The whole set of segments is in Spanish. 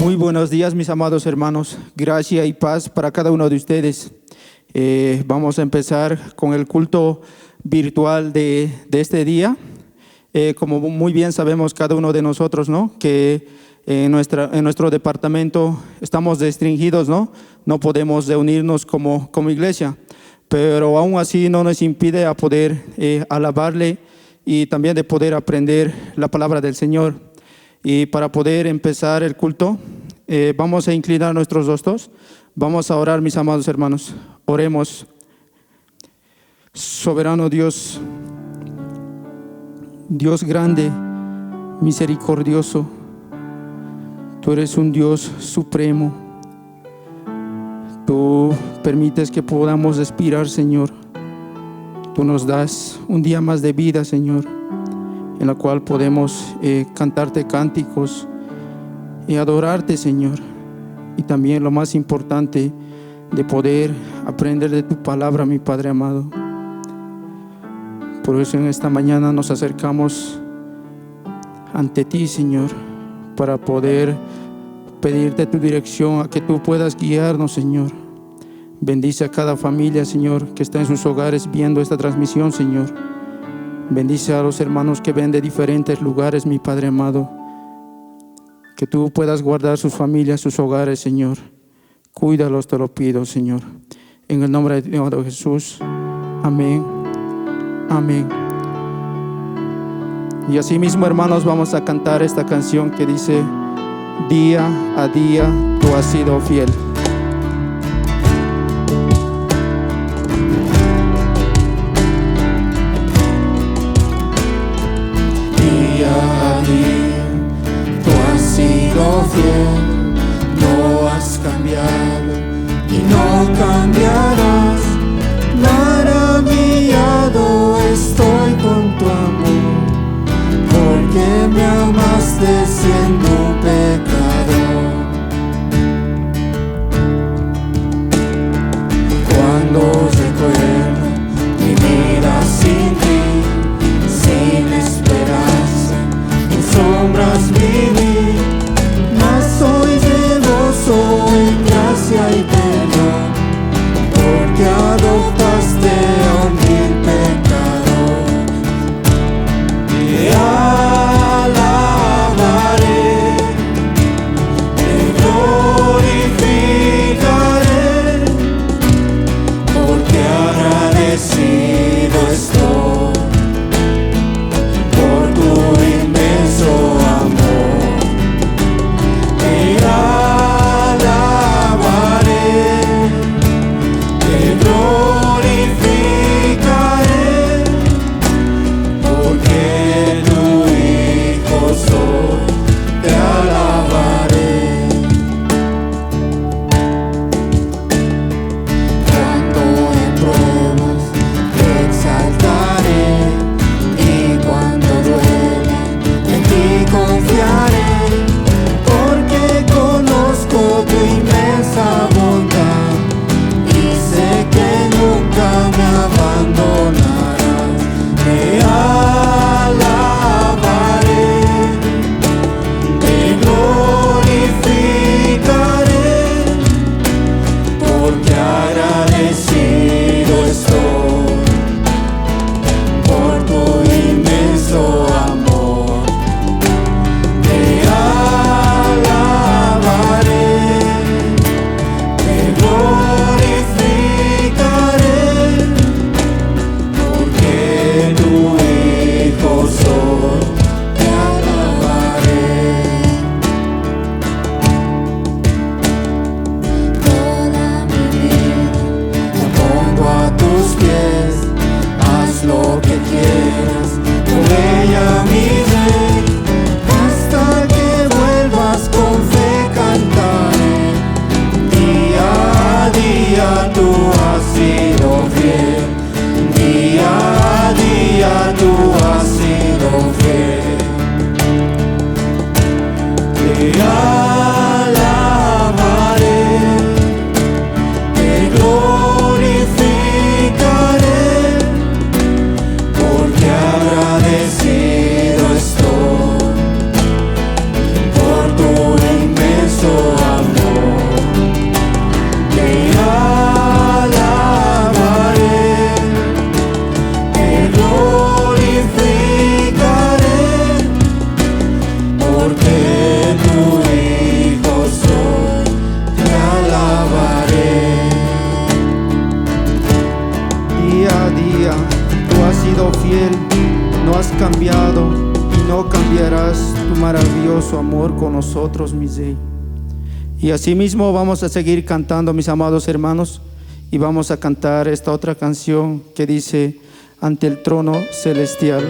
Muy buenos días, mis amados hermanos. Gracia y paz para cada uno de ustedes. Vamos a empezar con el culto virtual de este día. Como muy bien sabemos cada uno de nosotros, ¿no?, que en nuestro departamento estamos restringidos, ¿no? No podemos reunirnos como iglesia, pero aún así no nos impide a poder alabarle y también de poder aprender la palabra del Señor. Y para poder empezar el culto, vamos a inclinar nuestros rostros. Vamos a orar, mis amados hermanos. Oremos. Soberano Dios, Dios grande, misericordioso, tú eres un Dios supremo. Tú permites que podamos respirar, Señor. Tú nos das un día más de vida, Señor, en la cual podemos cantarte cánticos y adorarte, Señor. Y también lo más importante, de poder aprender de tu palabra, mi Padre amado. Por eso en esta mañana nos acercamos ante ti, Señor, para poder pedirte tu dirección, a que tú puedas guiarnos, Señor. Bendice a cada familia, Señor, que está en sus hogares viendo esta transmisión, Señor. Bendice a los hermanos que ven de diferentes lugares, mi Padre amado. Que tú puedas guardar sus familias, sus hogares, Señor. Cuídalos, te lo pido, Señor. En el nombre de Jesús. Amén. Amén. Y así mismo, hermanos, vamos a cantar esta canción que dice: día a día tú has sido fiel. Fiel, no has cambiado y no cambiarás. Maravillado estoy con tu amor, porque me amaste siendo pecador. Cuando recuerdo mi vida sin ti, sin esperanza, en sombras viví, soy devoso en gracia y perdón, porque adoptaste a un vil pecador. Te alabaré, te glorificaré, porque agradecido estoy por tu inmenso amor. Agradecido estoy por tu inmenso tu maravilloso amor con nosotros, mi Rey. Y asimismo vamos a seguir cantando, mis amados hermanos, y vamos a cantar esta otra canción que dice: ante el trono celestial.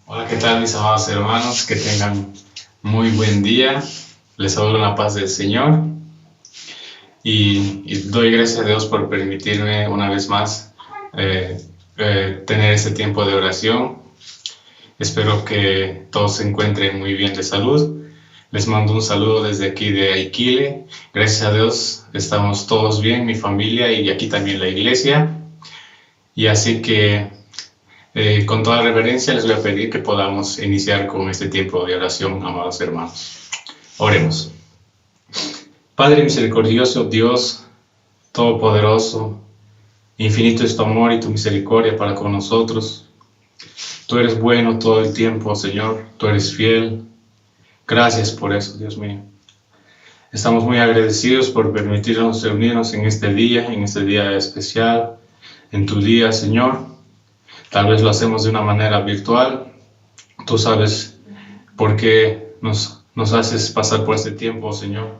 Hola, ¿qué tal, mis amados hermanos? Que tengan muy buen día. Les saludo en la paz del Señor y doy gracias a Dios por permitirme una vez más tener este tiempo de oración. Espero que todos se encuentren muy bien de salud. Les mando un saludo desde aquí de Aiquile. Gracias a Dios estamos todos bien, mi familia y aquí también la iglesia. Y así que con toda reverencia les voy a pedir que podamos iniciar con este tiempo de oración, amados hermanos. Oremos. Padre misericordioso, Dios todopoderoso, infinito es tu amor y tu misericordia para con nosotros. Tú eres bueno todo el tiempo, Señor, tú eres fiel. Gracias por eso, Dios mío. Estamos muy agradecidos por permitirnos reunirnos en este día especial, en tu día, Señor. Tal vez lo hacemos de una manera virtual. Tú sabes por qué nos haces pasar por este tiempo, Señor.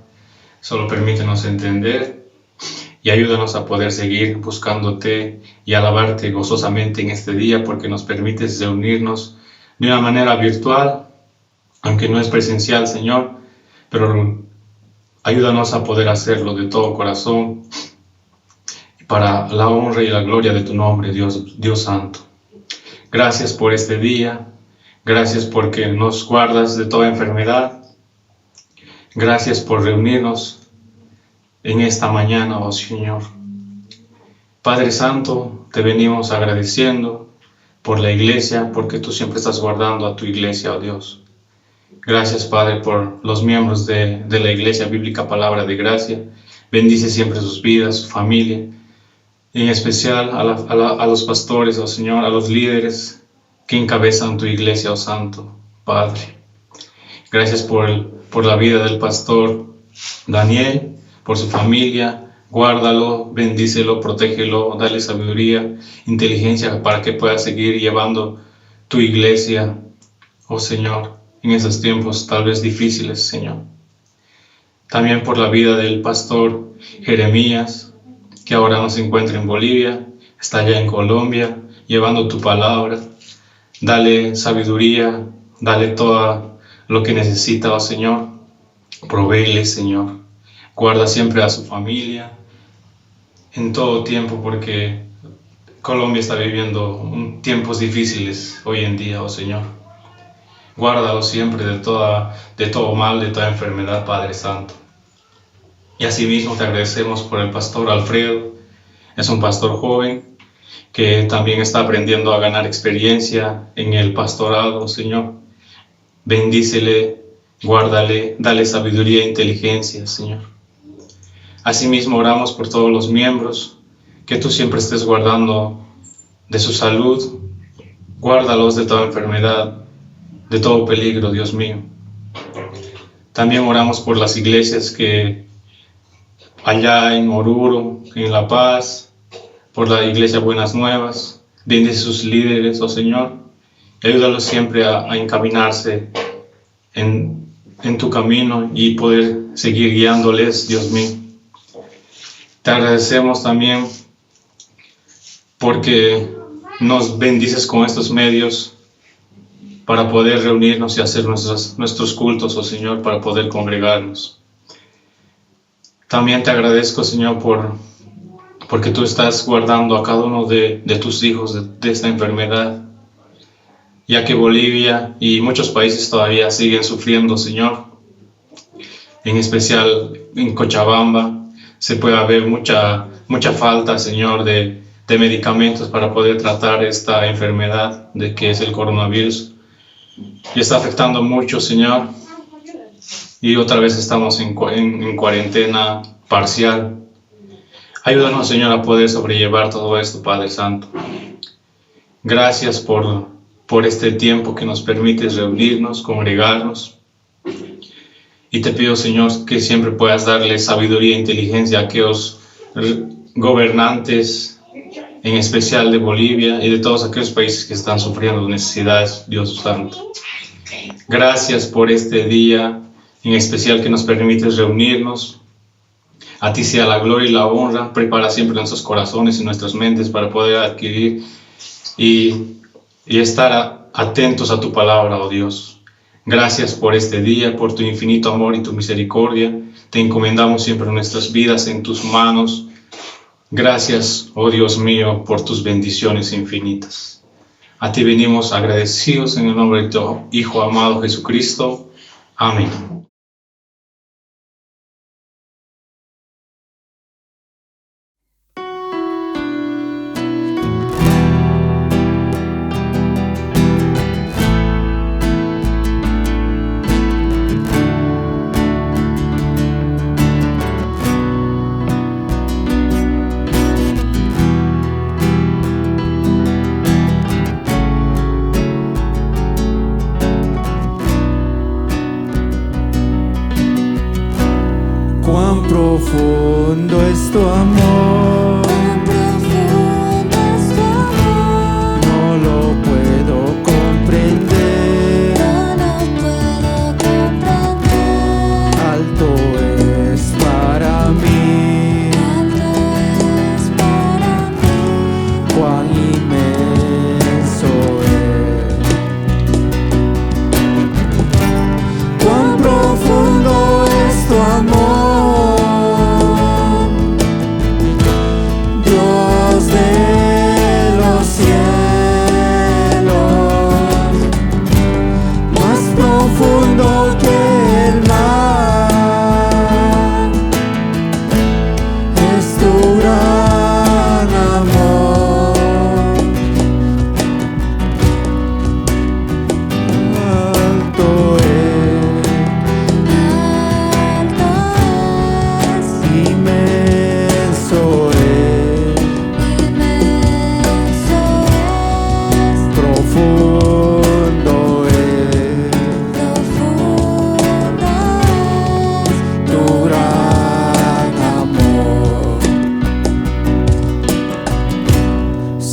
Solo permítenos entender y ayúdanos a poder seguir buscándote y alabarte gozosamente en este día, porque nos permites reunirnos de una manera virtual, aunque no es presencial, Señor, pero ayúdanos a poder hacerlo de todo corazón para la honra y la gloria de tu nombre, Dios Santo. Gracias por este día, gracias porque nos guardas de toda enfermedad, gracias por reunirnos en esta mañana, oh Señor. Padre Santo, te venimos agradeciendo por la iglesia, porque tú siempre estás guardando a tu iglesia, oh Dios. Gracias, Padre, por los miembros de la Iglesia Bíblica Palabra de Gracia. Bendice siempre sus vidas, su familia, en especial a los pastores, oh Señor, a los líderes que encabezan tu iglesia, oh Santo, Padre. Gracias por la vida del pastor Daniel, por su familia. Guárdalo, bendícelo, protégelo, dale sabiduría, inteligencia para que pueda seguir llevando tu iglesia, oh Señor, en esos tiempos tal vez difíciles, Señor. También por la vida del pastor Jeremías, que ahora no se encuentra en Bolivia, está allá en Colombia, llevando tu palabra. Dale sabiduría, dale todo lo que necesita, oh Señor. Provéele, Señor. Guarda siempre a su familia en todo tiempo, porque Colombia está viviendo tiempos difíciles hoy en día, oh Señor. Guárdalo siempre de todo mal, de toda enfermedad, Padre Santo. Y asimismo te agradecemos por el pastor Alfredo. Es un pastor joven que también está aprendiendo a ganar experiencia en el pastorado, Señor. Bendícele, guárdale, dale sabiduría e inteligencia, Señor. Asimismo oramos por todos los miembros, que tú siempre estés guardando de su salud. Guárdalos de toda enfermedad, de todo peligro, Dios mío. También oramos por las iglesias que allá en Oruro, en La Paz, por la iglesia Buenas Nuevas. Bendice sus líderes, oh Señor. Ayúdalos siempre a encaminarse en tu camino y poder seguir guiándoles, Dios mío. Te agradecemos también porque nos bendices con estos medios para poder reunirnos y hacer nuestros cultos, oh Señor, para poder congregarnos. También te agradezco, Señor, porque tú estás guardando a cada uno de tus hijos de esta enfermedad, ya que Bolivia y muchos países todavía siguen sufriendo, Señor. En especial en Cochabamba se puede haber mucha falta, Señor, de medicamentos para poder tratar esta enfermedad de que es el coronavirus. Y está afectando mucho, Señor. Y otra vez estamos en cuarentena parcial. Ayúdanos, Señor, a poder sobrellevar todo esto, Padre Santo. Gracias por este tiempo que nos permites reunirnos, congregarnos. Y te pido, Señor, que siempre puedas darle sabiduría e inteligencia a aquellos gobernantes, en especial de Bolivia y de todos aquellos países que están sufriendo necesidades, Dios Santo. Gracias por este día, en especial que nos permites reunirnos. A ti sea la gloria y la honra. Prepara siempre nuestros corazones y nuestras mentes para poder adquirir y estar atentos a tu palabra, oh Dios. Gracias por este día, por tu infinito amor y tu misericordia. Te encomendamos siempre nuestras vidas en tus manos. Gracias, oh Dios mío, por tus bendiciones infinitas. A ti venimos agradecidos en el nombre de tu Hijo amado Jesucristo. Amén. Profundo es tu amor, no lo puedo comprender, alto es para mí, cuán inmenso es, cuán profundo es tu amor.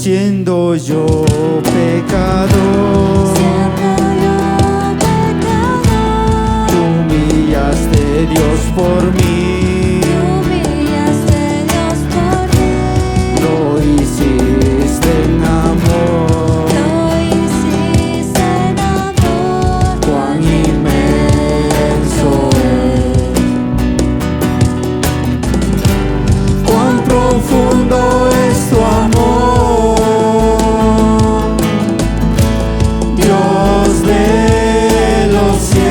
siendo yo pecador, tú humillaste, Dios, por mí, lo hiciste en amor, cuán inmenso es, cuán profundo es tu amor, Dios de los cielos,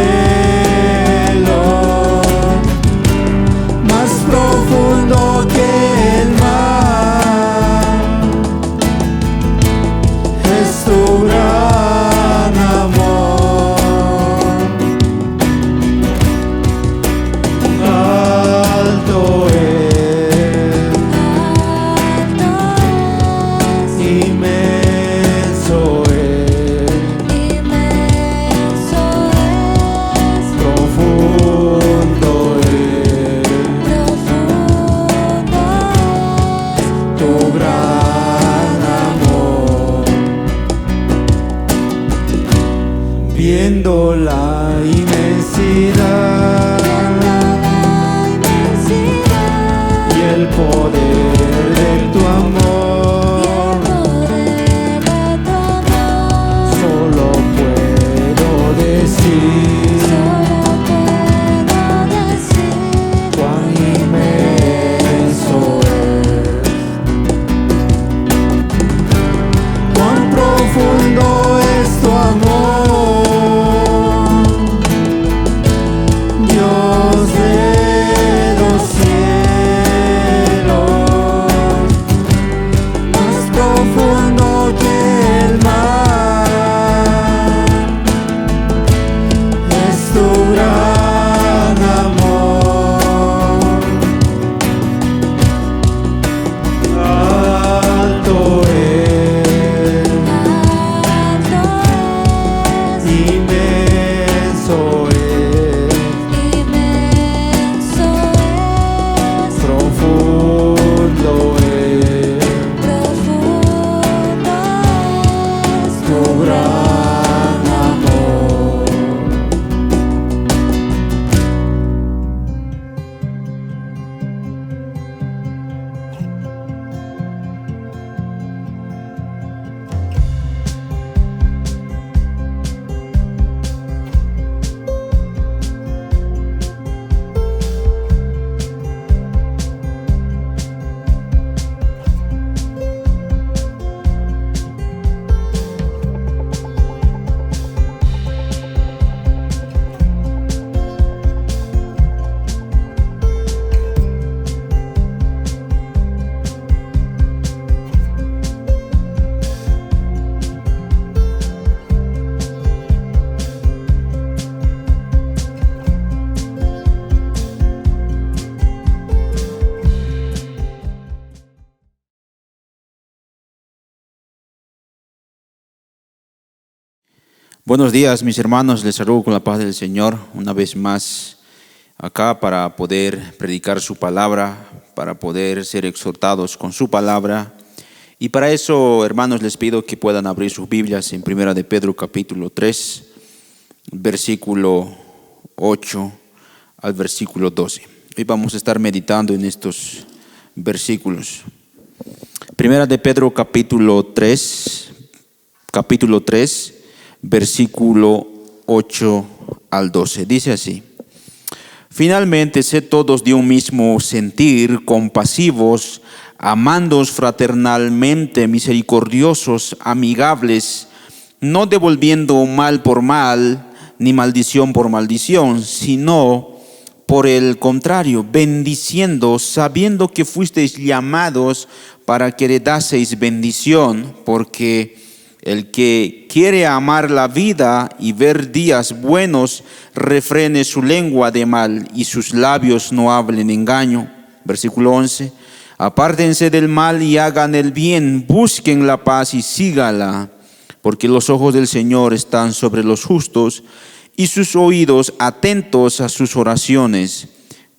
más profundo que el mar, es tu gran amor. Alto es, inmenso es, profundo es tu gran amor. Viendo la inmensidad y el poder de tu amor, solo puedo decir cuán inmenso es, cuán profundo es tu amor, Dios de los cielos, más profundo que el mar, es tu gran amor. Alto es, inmenso es, profundo es tu gran amor. Buenos días, mis hermanos, les saludo con la paz del Señor una vez más acá para poder predicar su palabra, para poder ser exhortados con su palabra. Y para eso, hermanos, les pido que puedan abrir sus Biblias en 1 de Pedro capítulo 3, versículo 8 al versículo 12. Hoy vamos a estar meditando en estos versículos. 1 de Pedro capítulo 3, versículo 8 al 12. Dice así: finalmente, sed todos de un mismo sentir, compasivos, amándoos fraternalmente, misericordiosos, amigables, no devolviendo mal por mal, ni maldición por maldición, sino por el contrario, bendiciendo, sabiendo que fuisteis llamados para que heredaseis bendición, porque el que quiere amar la vida y ver días buenos, refrene su lengua de mal y sus labios no hablen engaño. Versículo 11. Apártense del mal y hagan el bien, busquen la paz y sígala, porque los ojos del Señor están sobre los justos y sus oídos atentos a sus oraciones,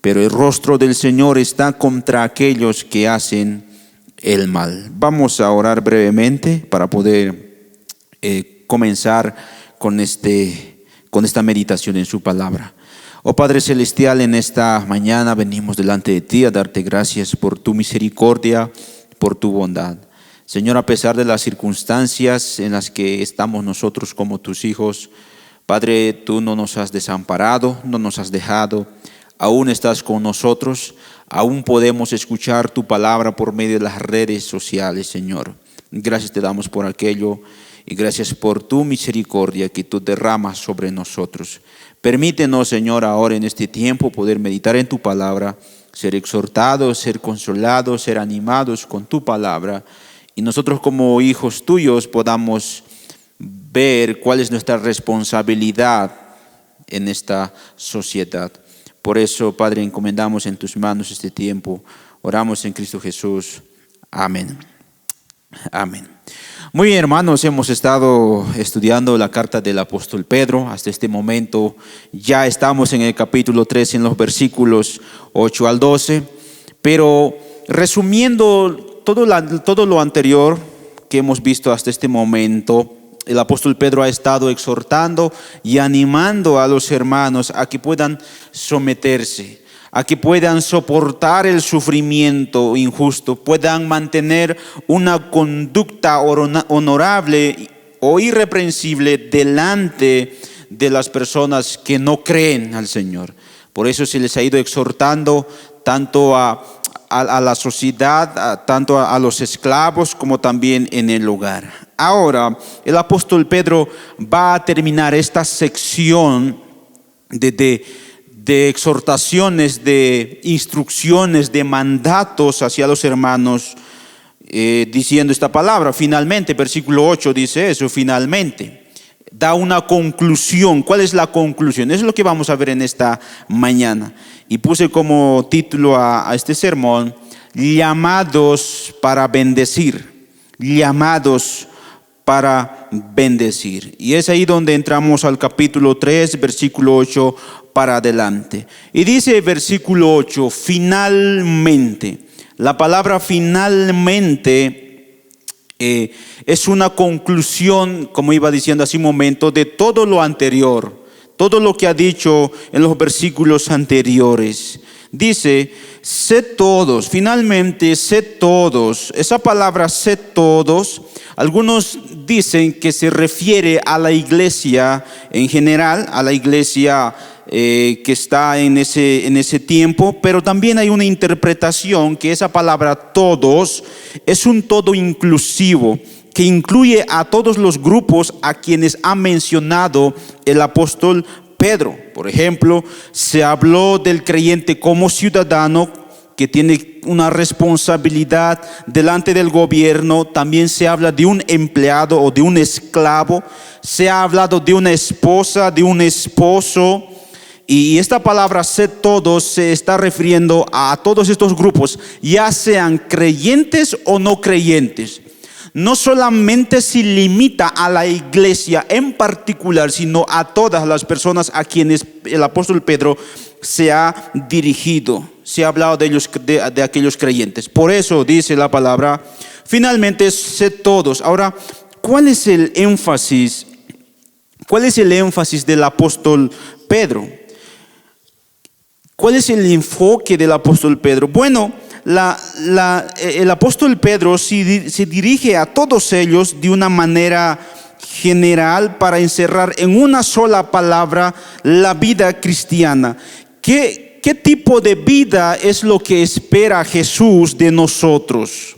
pero el rostro del Señor está contra aquellos que hacen el mal. Vamos a orar brevemente para poder comenzar con esta meditación en su palabra. Oh Padre Celestial, en esta mañana venimos delante de ti a darte gracias por tu misericordia, por tu bondad. Señor, a pesar de las circunstancias en las que estamos nosotros como tus hijos, Padre, tú no nos has desamparado, no nos has dejado, aún estás con nosotros, aún podemos escuchar tu palabra por medio de las redes sociales, Señor. Gracias te damos por aquello y gracias por tu misericordia que tú derramas sobre nosotros. Permítenos, Señor, ahora en este tiempo poder meditar en tu palabra, ser exhortados, ser consolados, ser animados con tu palabra, y nosotros como hijos tuyos podamos ver cuál es nuestra responsabilidad en esta sociedad. Por eso, Padre, encomendamos en tus manos este tiempo. Oramos en Cristo Jesús. Amén. Amén. Muy bien, hermanos, hemos estado estudiando la carta del apóstol Pedro. Hasta este momento ya estamos en el capítulo 3, en los versículos 8 al 12. Pero resumiendo todo lo anterior que hemos visto hasta este momento, el apóstol Pedro ha estado exhortando y animando a los hermanos a que puedan someterse, a que puedan soportar el sufrimiento injusto, puedan mantener una conducta honorable o irreprensible delante de las personas que no creen al Señor. Por eso se les ha ido exhortando tanto a la sociedad, tanto a los esclavos como también en el hogar. Ahora, el apóstol Pedro va a terminar esta sección de exhortaciones, de instrucciones, de mandatos hacia los hermanos, diciendo esta palabra. Finalmente, versículo 8 dice eso, finalmente. Da una conclusión. ¿Cuál es la conclusión? Eso es lo que vamos a ver en esta mañana. Y puse como título a este sermón: llamados para bendecir. Llamados para bendecir. Y es ahí donde entramos al capítulo 3, versículo 8 para adelante. Y dice versículo 8, finalmente. La palabra finalmente es una conclusión, como iba diciendo hace un momento, de todo lo anterior, todo lo que ha dicho en los versículos anteriores. Dice, sed todos, finalmente sed todos. Esa palabra sed todos, algunos dicen que se refiere a la iglesia en general, a la iglesia que está en ese tiempo, pero también hay una interpretación que esa palabra todos es un todo inclusivo, que incluye a todos los grupos a quienes ha mencionado el apóstol Pedro. Por ejemplo, se habló del creyente como ciudadano que tiene una responsabilidad delante del gobierno. También se habla de un empleado o de un esclavo. Se ha hablado de una esposa, de un esposo. Y esta palabra sed todos se está refiriendo a todos estos grupos, ya sean creyentes o no creyentes. No solamente se limita a la iglesia en particular, sino a todas las personas a quienes el apóstol Pedro se ha dirigido. Se ha hablado de ellos, de aquellos creyentes. Por eso dice la palabra, finalmente sed todos. Ahora, ¿cuál es el énfasis? ¿Cuál es el énfasis del apóstol Pedro? ¿Cuál es el enfoque del apóstol Pedro? Bueno, el apóstol Pedro se dirige a todos ellos de una manera general para encerrar en una sola palabra la vida cristiana. ¿Qué tipo de vida es lo que espera Jesús de nosotros?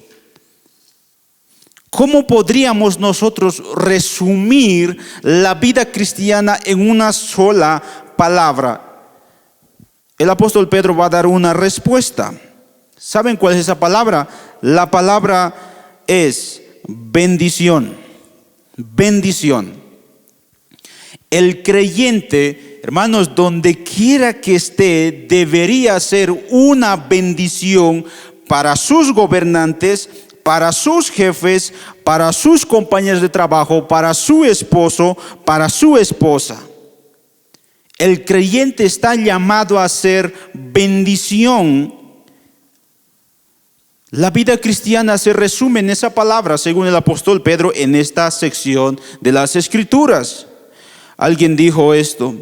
¿Cómo podríamos nosotros resumir la vida cristiana en una sola palabra? El apóstol Pedro va a dar una respuesta. ¿Saben cuál es esa palabra? La palabra es bendición. Bendición. El creyente, hermanos, donde quiera que esté, debería ser una bendición para sus gobernantes, para sus jefes, para sus compañeros de trabajo, para su esposo, para su esposa. El creyente está llamado a ser bendición. La vida cristiana se resume en esa palabra, según el apóstol Pedro, en esta sección de las Escrituras. Alguien dijo esto: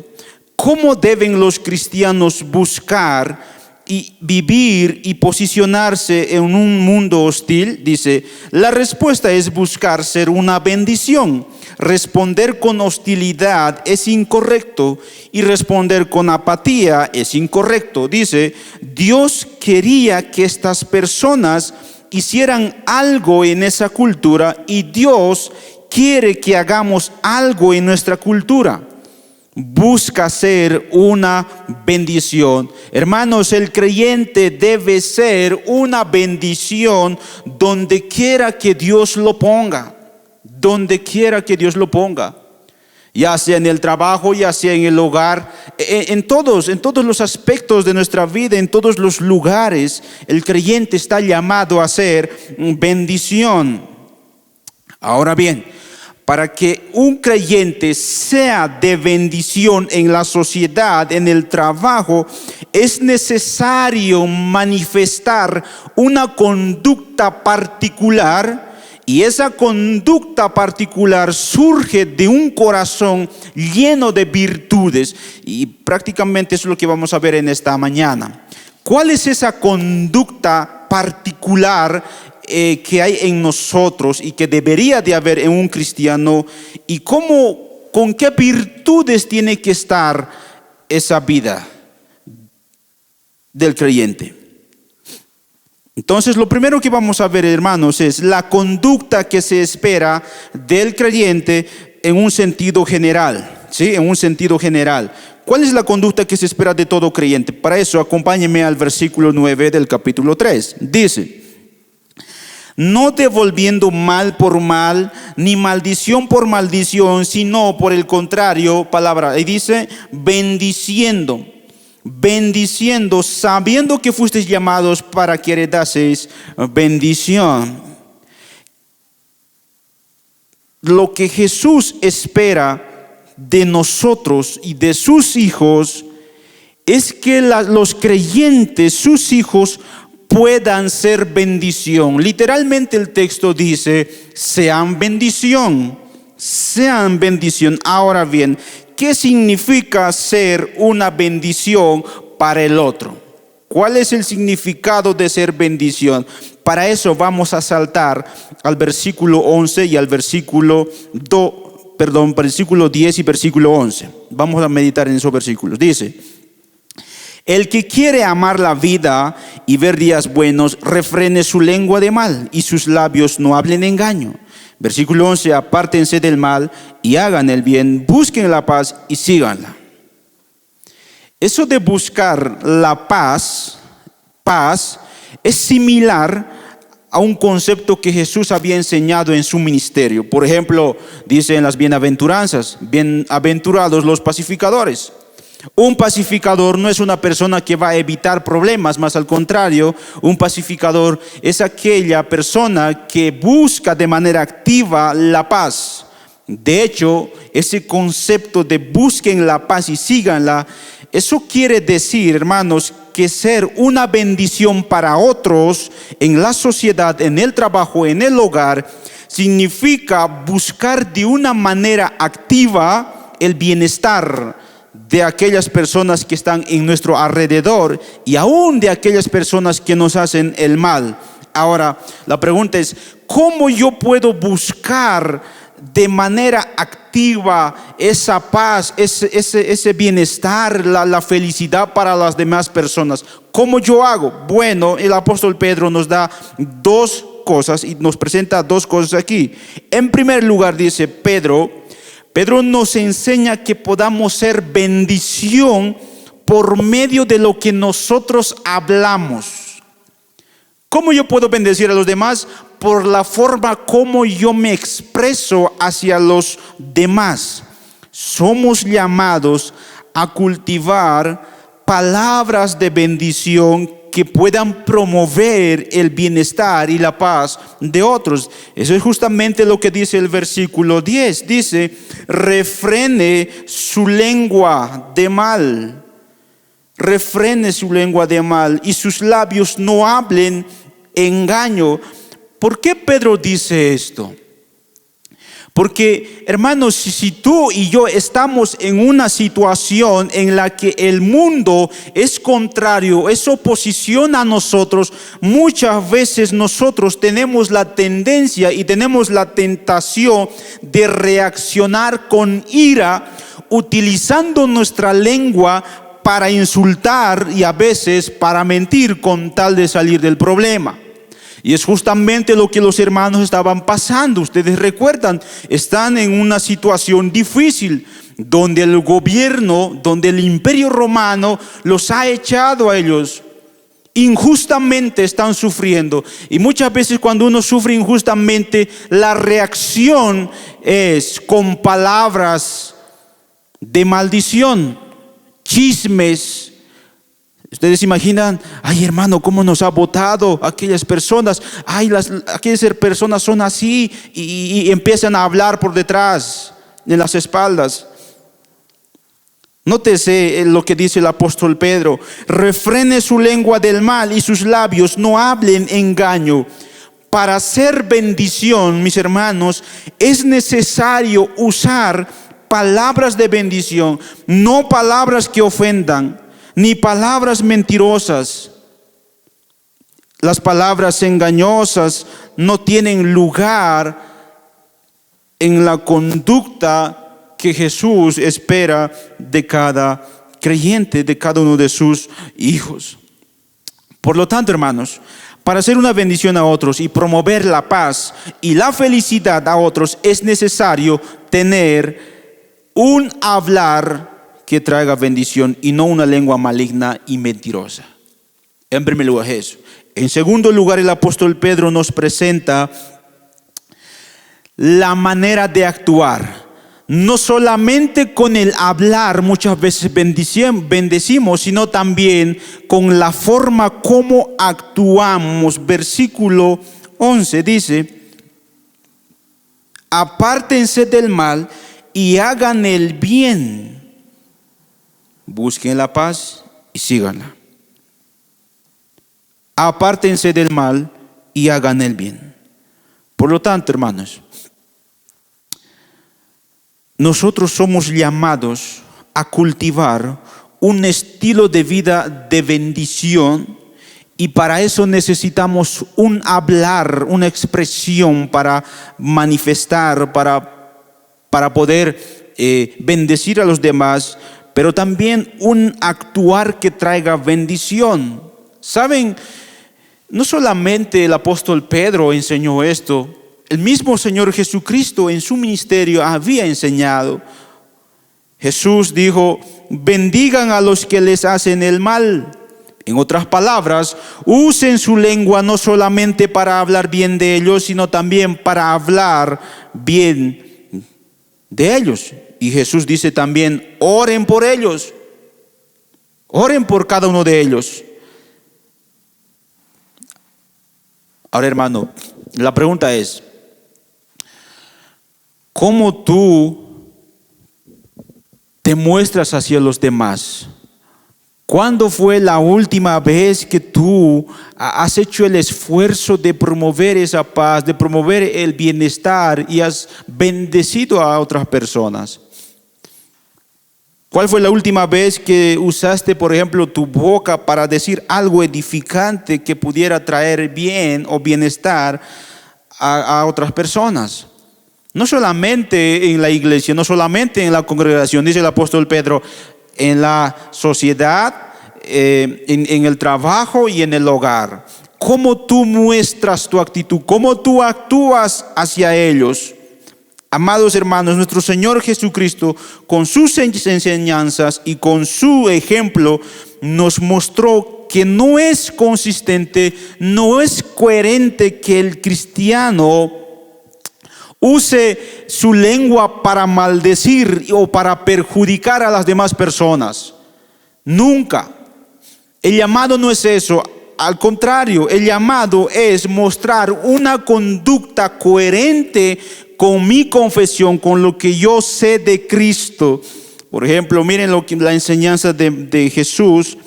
¿cómo deben los cristianos buscar y vivir y posicionarse en un mundo hostil? Dice, la respuesta es buscar ser una bendición. Responder con hostilidad es incorrecto y responder con apatía es incorrecto. Dice, Dios quería que estas personas hicieran algo en esa cultura y Dios quiere que hagamos algo en nuestra cultura. Busca ser una bendición. Hermanos, el creyente debe ser una bendición donde quiera que Dios lo ponga. Donde quiera que Dios lo ponga. Ya sea en el trabajo, ya sea en el hogar, en todos los aspectos de nuestra vida, en todos los lugares, el creyente está llamado a ser bendición. Ahora bien, para que un creyente sea de bendición en la sociedad, en el trabajo, es necesario manifestar una conducta particular, y esa conducta particular surge de un corazón lleno de virtudes. Y prácticamente eso es lo que vamos a ver en esta mañana. ¿Cuál es esa conducta particular que hay en nosotros y que debería de haber en un cristiano, y con qué virtudes tiene que estar esa vida del creyente? Entonces, lo primero que vamos a ver, hermanos, es la conducta que se espera del creyente en un sentido general, ¿sí? En un sentido general. ¿Cuál es la conducta que se espera de todo creyente? Para eso, acompáñenme al versículo 9 del capítulo 3. Dice, no devolviendo mal por mal, ni maldición por maldición, sino por el contrario, palabra, y dice, bendiciendo, sabiendo que fuisteis llamados para que heredaseis bendición. Lo que Jesús espera de nosotros y de sus hijos es que los creyentes, sus hijos, puedan ser bendición. Literalmente el texto dice, sean bendición, sean bendición. Ahora bien, ¿qué significa ser una bendición para el otro? ¿Cuál es el significado de ser bendición? Para eso vamos a saltar al versículo 11 y al versículo 10 y versículo 11. Vamos a meditar en esos versículos. Dice, el que quiere amar la vida y ver días buenos, refrene su lengua de mal y sus labios no hablen engaño. Versículo 11, apártense del mal y hagan el bien, busquen la paz y síganla. Eso de buscar la paz es similar a un concepto que Jesús había enseñado en su ministerio. Por ejemplo, dice en las bienaventuranzas, bienaventurados los pacificadores. Un pacificador no es una persona que va a evitar problemas, más al contrario, un pacificador es aquella persona que busca de manera activa la paz. De hecho, ese concepto de busquen la paz y síganla, eso quiere decir, hermanos, que ser una bendición para otros en la sociedad, en el trabajo, en el hogar, significa buscar de una manera activa el bienestar de aquellas personas que están en nuestro alrededor y aún de aquellas personas que nos hacen el mal. Ahora, la pregunta es, ¿cómo yo puedo buscar de manera activa esa paz, ese bienestar, la felicidad para las demás personas? ¿Cómo yo hago? Bueno, el apóstol Pedro nos da dos cosas y nos presenta dos cosas aquí. En primer lugar, dice Pedro nos enseña que podamos ser bendición por medio de lo que nosotros hablamos. ¿Cómo yo puedo bendecir a los demás? Por la forma como yo me expreso hacia los demás. Somos llamados a cultivar palabras de bendición que puedan promover el bienestar y la paz de otros. Eso es justamente lo que dice el versículo 10. Dice, refrene su lengua de mal. Refrene su lengua de mal y sus labios no hablen engaño. ¿Por qué Pedro dice esto? Porque, hermanos, si tú y yo estamos en una situación en la que el mundo es contrario, es oposición a nosotros, muchas veces nosotros tenemos la tendencia y tenemos la tentación de reaccionar con ira, utilizando nuestra lengua para insultar y a veces para mentir con tal de salir del problema. Y es justamente lo que los hermanos estaban pasando. Ustedes recuerdan, están en una situación difícil donde el gobierno, donde el imperio romano los ha echado a ellos. Injustamente están sufriendo. Y muchas veces cuando uno sufre injustamente, la reacción es con palabras de maldición, chismes. Ustedes imaginan, ay hermano, cómo nos ha votado aquellas personas, ay aquellas personas son así, y empiezan a hablar por detrás, de las espaldas. Nótese lo que dice el apóstol Pedro: refrene su lengua del mal y sus labios no hablen engaño. Para hacer bendición, mis hermanos, es necesario usar palabras de bendición, no palabras que ofendan, ni palabras mentirosas. Las palabras engañosas no tienen lugar en la conducta que Jesús espera de cada creyente, de cada uno de sus hijos. Por lo tanto, hermanos, para hacer una bendición a otros y promover la paz y la felicidad a otros, es necesario tener un hablar que traiga bendición y no una lengua maligna y mentirosa. En primer lugar eso. En segundo lugar, el apóstol Pedro nos presenta la manera de actuar. No solamente con el hablar muchas veces bendecimos, sino también con la forma como actuamos. Versículo 11 dice: apártense del mal y hagan el bien. Busquen la paz y síganla. Apártense del mal y hagan el bien. Por lo tanto, hermanos, nosotros somos llamados a cultivar un estilo de vida de bendición, y para eso necesitamos un hablar, una expresión para manifestar, para poder bendecir a los demás, pero también un actuar que traiga bendición. ¿Saben? No solamente el apóstol Pedro enseñó esto, el mismo Señor Jesucristo en su ministerio había enseñado. Jesús dijo: bendigan a los que les hacen el mal. En otras palabras, usen su lengua no solamente para hablar bien de ellos, sino también para hablar bien de ellos. Y Jesús dice también: oren por ellos, oren por cada uno de ellos. Ahora, hermano, la pregunta es: ¿cómo tú te muestras hacia los demás? ¿Cuándo fue la última vez que tú has hecho el esfuerzo de promover esa paz, de promover el bienestar y has bendecido a otras personas? ¿Cuál fue la última vez que usaste, por ejemplo, tu boca para decir algo edificante que pudiera traer bien o bienestar a otras personas? No solamente en la iglesia, no solamente en la congregación, dice el apóstol Pedro, en la sociedad, en el trabajo y en el hogar. ¿Cómo tú muestras tu actitud? ¿Cómo tú actúas hacia ellos? Amados hermanos, nuestro Señor Jesucristo, con sus enseñanzas y con su ejemplo, nos mostró que no es consistente, no es coherente que el cristiano use su lengua para maldecir o para perjudicar a las demás personas. Nunca. El llamado no es eso. Al contrario, el llamado es mostrar una conducta coherente con mi confesión, con lo que yo sé de Cristo. Por ejemplo, miren la enseñanza de Jesús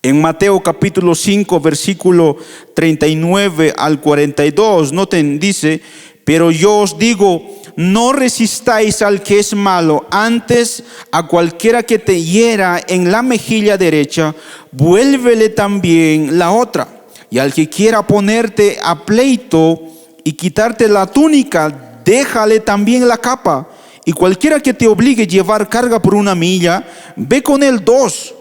En Mateo capítulo 5, versículo 39 al 42, noten, dice: pero yo os digo, no resistáis al que es malo, antes a cualquiera que te hiera en la mejilla derecha, vuélvele también la otra. Y al que quiera ponerte a pleito y quitarte la túnica, déjale también la capa. Y cualquiera que te obligue a llevar carga por 1 milla, ve con él 2.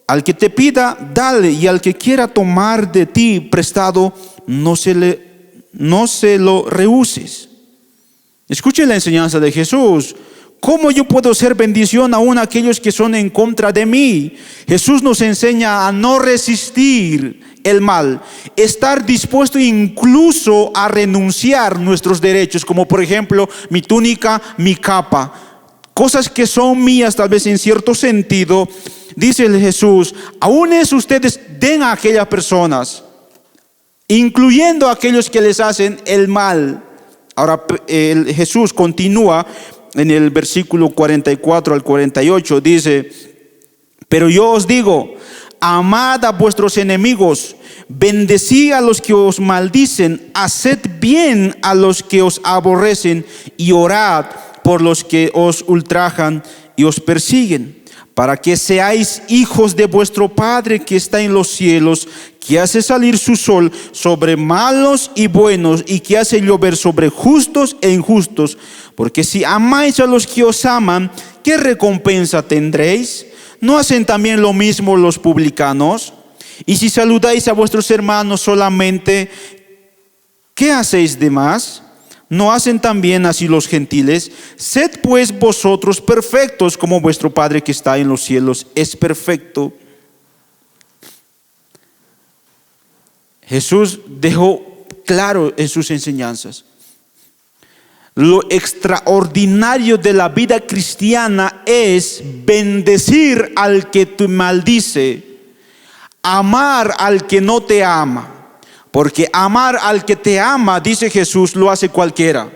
Al que te pida, dale, y al que quiera tomar de ti prestado, no se lo rehuses. Escuchen la enseñanza de Jesús. ¿Cómo yo puedo ser bendición aún a aquellos que son en contra de mí? Jesús nos enseña a no resistir el mal, estar dispuesto incluso a renunciar nuestros derechos, como por ejemplo mi túnica, mi capa, cosas que son mías tal vez en cierto sentido. Dice Jesús, aún eso ustedes den a aquellas personas, incluyendo a aquellos que les hacen el mal. Ahora Jesús continúa en el versículo 44 al 48, dice: pero yo os digo, amad a vuestros enemigos, bendecid a los que os maldicen, haced bien a los que os aborrecen y orad por los que os ultrajan y os persiguen, para que seáis hijos de vuestro Padre que está en los cielos, que hace salir su sol sobre malos y buenos, y que hace llover sobre justos e injustos. Porque si amáis a los que os aman, ¿qué recompensa tendréis? ¿No hacen también lo mismo los publicanos? Y si saludáis a vuestros hermanos solamente, ¿qué hacéis de más? ¿No hacen también así los gentiles? Sed pues vosotros perfectos, como vuestro Padre que está en los cielos es perfecto. Jesús dejó claro en sus enseñanzas: lo extraordinario de la vida cristiana es bendecir al que te maldice, amar al que no te ama. Porque amar al que te ama, dice Jesús, lo hace cualquiera.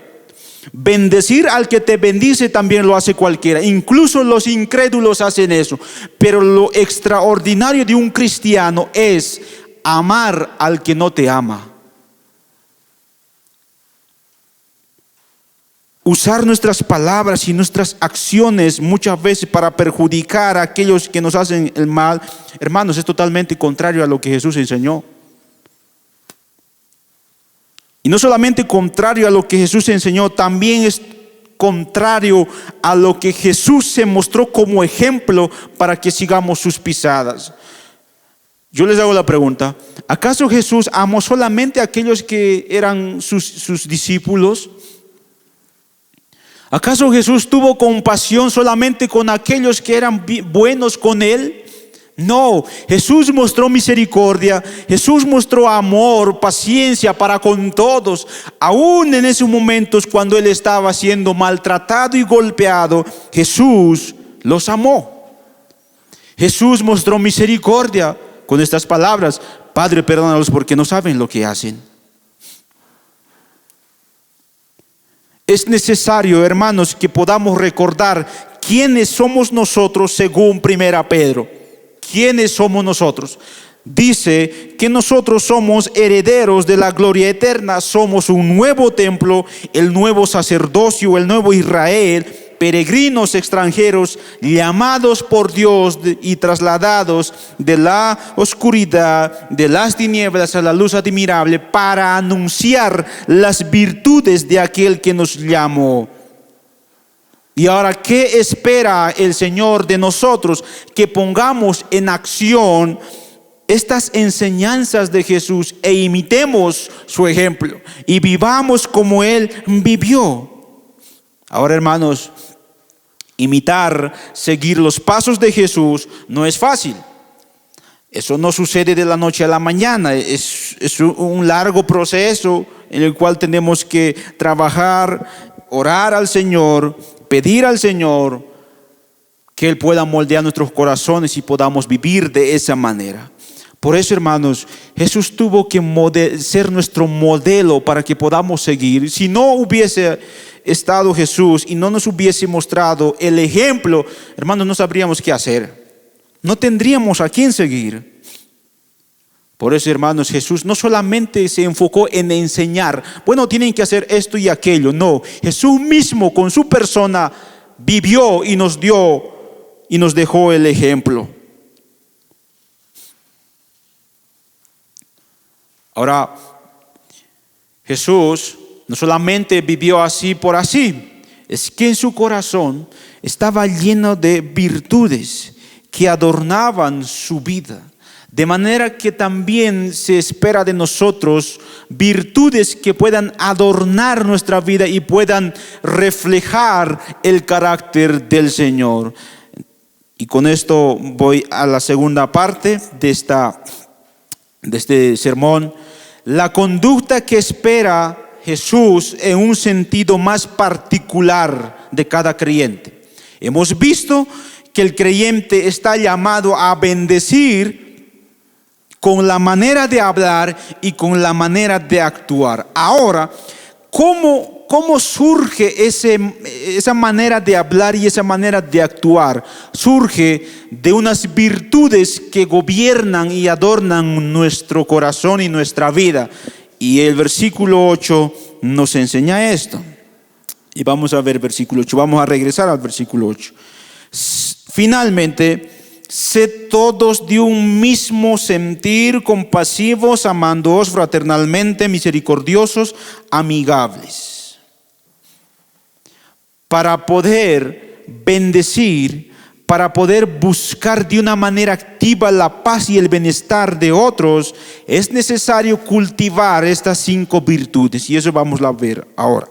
Bendecir al que te bendice también lo hace cualquiera. Incluso los incrédulos hacen eso. Pero lo extraordinario de un cristiano es amar al que no te ama. Usar nuestras palabras y nuestras acciones muchas veces para perjudicar a aquellos que nos hacen el mal, hermanos, es totalmente contrario a lo que Jesús enseñó. Y no solamente contrario a lo que Jesús enseñó, también es contrario a lo que Jesús se mostró como ejemplo para que sigamos sus pisadas. Yo les hago la pregunta: ¿acaso Jesús amó solamente a aquellos que eran sus discípulos? ¿Acaso Jesús tuvo compasión solamente con aquellos que eran buenos con Él? No, Jesús mostró misericordia, Jesús mostró amor, paciencia para con todos. Aún en esos momentos cuando Él estaba siendo maltratado y golpeado, Jesús los amó. Jesús mostró misericordia con estas palabras: Padre, perdónalos porque no saben lo que hacen. Es necesario, hermanos, que podamos recordar quiénes somos nosotros según 1 Pedro. ¿Quiénes somos nosotros? Dice que nosotros somos herederos de la gloria eterna, somos un nuevo templo, el nuevo sacerdocio, el nuevo Israel, peregrinos extranjeros, llamados por Dios y trasladados de la oscuridad, de las tinieblas a la luz admirable, para anunciar las virtudes de aquel que nos llamó. Y ahora, ¿qué espera el Señor de nosotros? Que pongamos en acción estas enseñanzas de Jesús e imitemos su ejemplo y vivamos como Él vivió. Ahora, hermanos, imitar, seguir los pasos de Jesús no es fácil. Eso no sucede de la noche a la mañana. Es un largo proceso en el cual tenemos que trabajar, orar al Señor, pedir al Señor que Él pueda moldear nuestros corazones y podamos vivir de esa manera. Por eso, hermanos, Jesús tuvo que ser nuestro modelo para que podamos seguir. Si no hubiese estado Jesús y no nos hubiese mostrado el ejemplo, hermanos, no sabríamos qué hacer. No tendríamos a quién seguir. Por eso, hermanos, Jesús no solamente se enfocó en enseñar, bueno, tienen que hacer esto y aquello. No, Jesús mismo con su persona vivió y nos dio y nos dejó el ejemplo. Ahora, Jesús no solamente vivió así por así, es que en su corazón estaba lleno de virtudes que adornaban su vida. De manera que también se espera de nosotros virtudes que puedan adornar nuestra vida y puedan reflejar el carácter del Señor. Y con esto voy a la segunda parte de este sermón. La conducta que espera Jesús en un sentido más particular de cada creyente. Hemos visto que el creyente está llamado a bendecir con la manera de hablar y con la manera de actuar. Ahora, ¿cómo surge esa manera de hablar y esa manera de actuar? Surge de unas virtudes que gobiernan y adornan nuestro corazón y nuestra vida. Y el versículo 8 nos enseña esto. Y vamos a ver versículo 8. Vamos a regresar al versículo 8. Finalmente, sed todos de un mismo sentir, compasivos, amándoos fraternalmente, misericordiosos, amigables. Para poder bendecir, para poder buscar de una manera activa la paz y el bienestar de otros, es necesario cultivar estas 5 virtudes. Y eso vamos a ver ahora.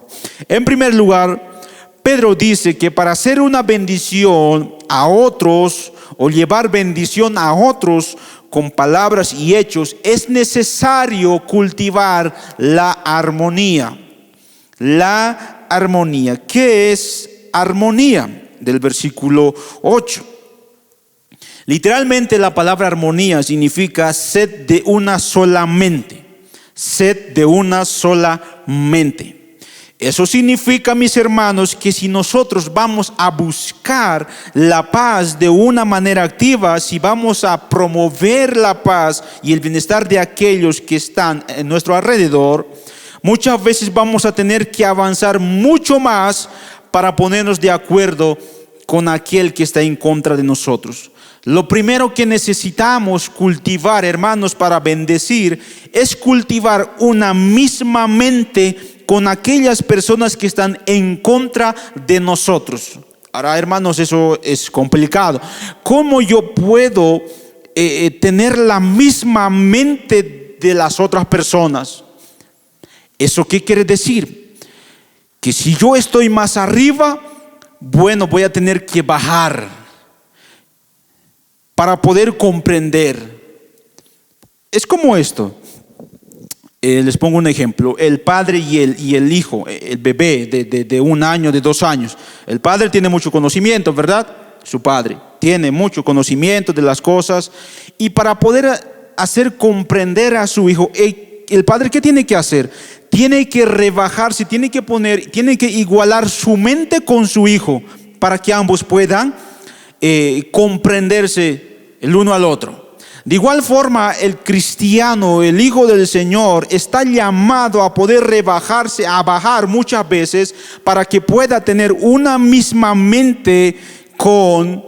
En primer lugar, Pedro dice que para hacer una bendición a otros o llevar bendición a otros con palabras y hechos, es necesario cultivar la armonía. La armonía. ¿Qué es armonía? Del versículo 8. Literalmente la palabra armonía significa sed de una sola mente. Sed de una sola mente. Eso significa, mis hermanos, que si nosotros vamos a buscar la paz de una manera activa, si vamos a promover la paz y el bienestar de aquellos que están en nuestro alrededor, muchas veces vamos a tener que avanzar mucho más para ponernos de acuerdo con aquel que está en contra de nosotros. Lo primero que necesitamos cultivar, hermanos, para bendecir, es cultivar una misma mente con aquellas personas que están en contra de nosotros. Ahora, hermanos, eso es complicado. ¿Cómo yo puedo tener la misma mente de las otras personas? ¿Eso qué quiere decir? Que si yo estoy más arriba, bueno, voy a tener que bajar para poder comprender. Es como esto. Les pongo un ejemplo. El padre y el hijo, el bebé de 1 año, de 2 años. El padre tiene mucho conocimiento, ¿verdad? Su padre tiene mucho conocimiento de las cosas. Y para poder hacer comprender a su hijo, el padre, ¿qué tiene que hacer? Tiene que rebajarse, tiene que igualar su mente con su hijo para que ambos puedan comprenderse el uno al otro. De igual forma, el cristiano, el hijo del Señor, está llamado a poder rebajarse, a bajar muchas veces para que pueda tener una misma mente con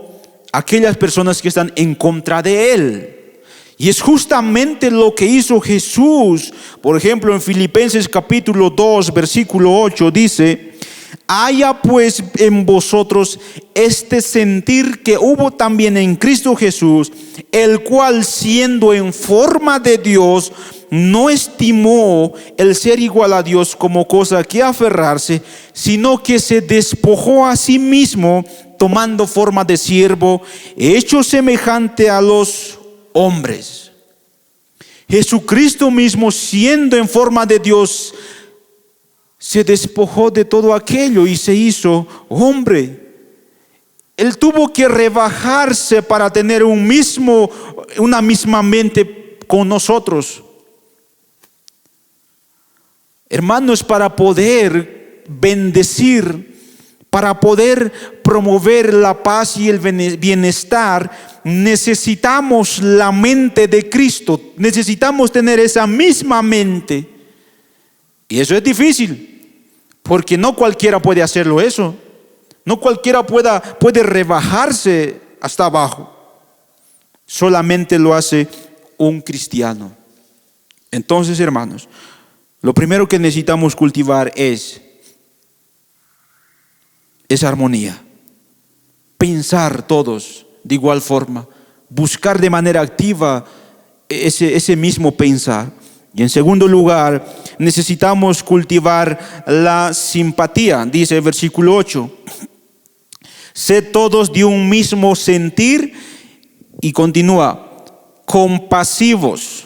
aquellas personas que están en contra de él. Y es justamente lo que hizo Jesús. Por ejemplo, en Filipenses capítulo 2, versículo 8 dice: haya pues en vosotros este sentir que hubo también en Cristo Jesús, el cual siendo en forma de Dios, no estimó el ser igual a Dios como cosa que aferrarse, sino que se despojó a sí mismo, tomando forma de siervo, hecho semejante a los hombres. Jesucristo mismo, siendo en forma de Dios, se despojó de todo aquello y se hizo hombre. Él tuvo que rebajarse para tener una misma mente con nosotros. Hermanos, para poder bendecir, Para poder promover la paz y el bienestar, necesitamos la mente de Cristo. Necesitamos tener esa misma mente. Y eso es difícil, porque no cualquiera puede hacerlo eso. No cualquiera puede rebajarse hasta abajo. Solamente lo hace un cristiano. Entonces, hermanos, lo primero que necesitamos cultivar es esa armonía. Pensar todos de igual forma. Buscar de manera activa ese mismo pensar. Y en segundo lugar, necesitamos cultivar la simpatía. Dice el versículo 8. Sed todos de un mismo sentir. Y continúa, compasivos.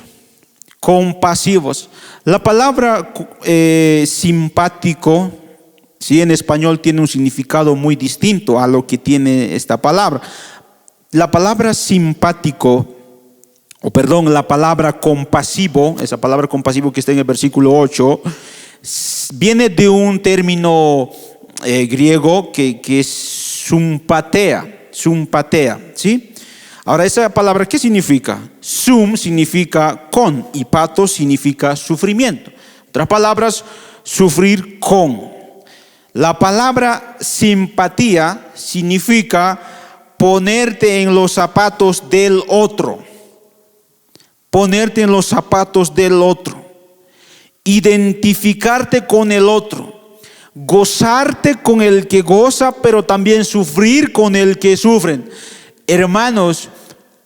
Compasivos. La palabra simpático, sí, en español tiene un significado muy distinto a lo que tiene esta palabra. La palabra simpático, la palabra compasivo, esa palabra compasivo que está en el versículo 8, viene de un término griego que es sympatia, ¿sí? Ahora, esa palabra, ¿qué significa? Sum significa con y patos significa sufrimiento. Otras palabras, sufrir con. La palabra simpatía significa ponerte en los zapatos del otro. Ponerte en los zapatos del otro. Identificarte con el otro. Gozarte con el que goza, pero también sufrir con el que sufren. Hermanos,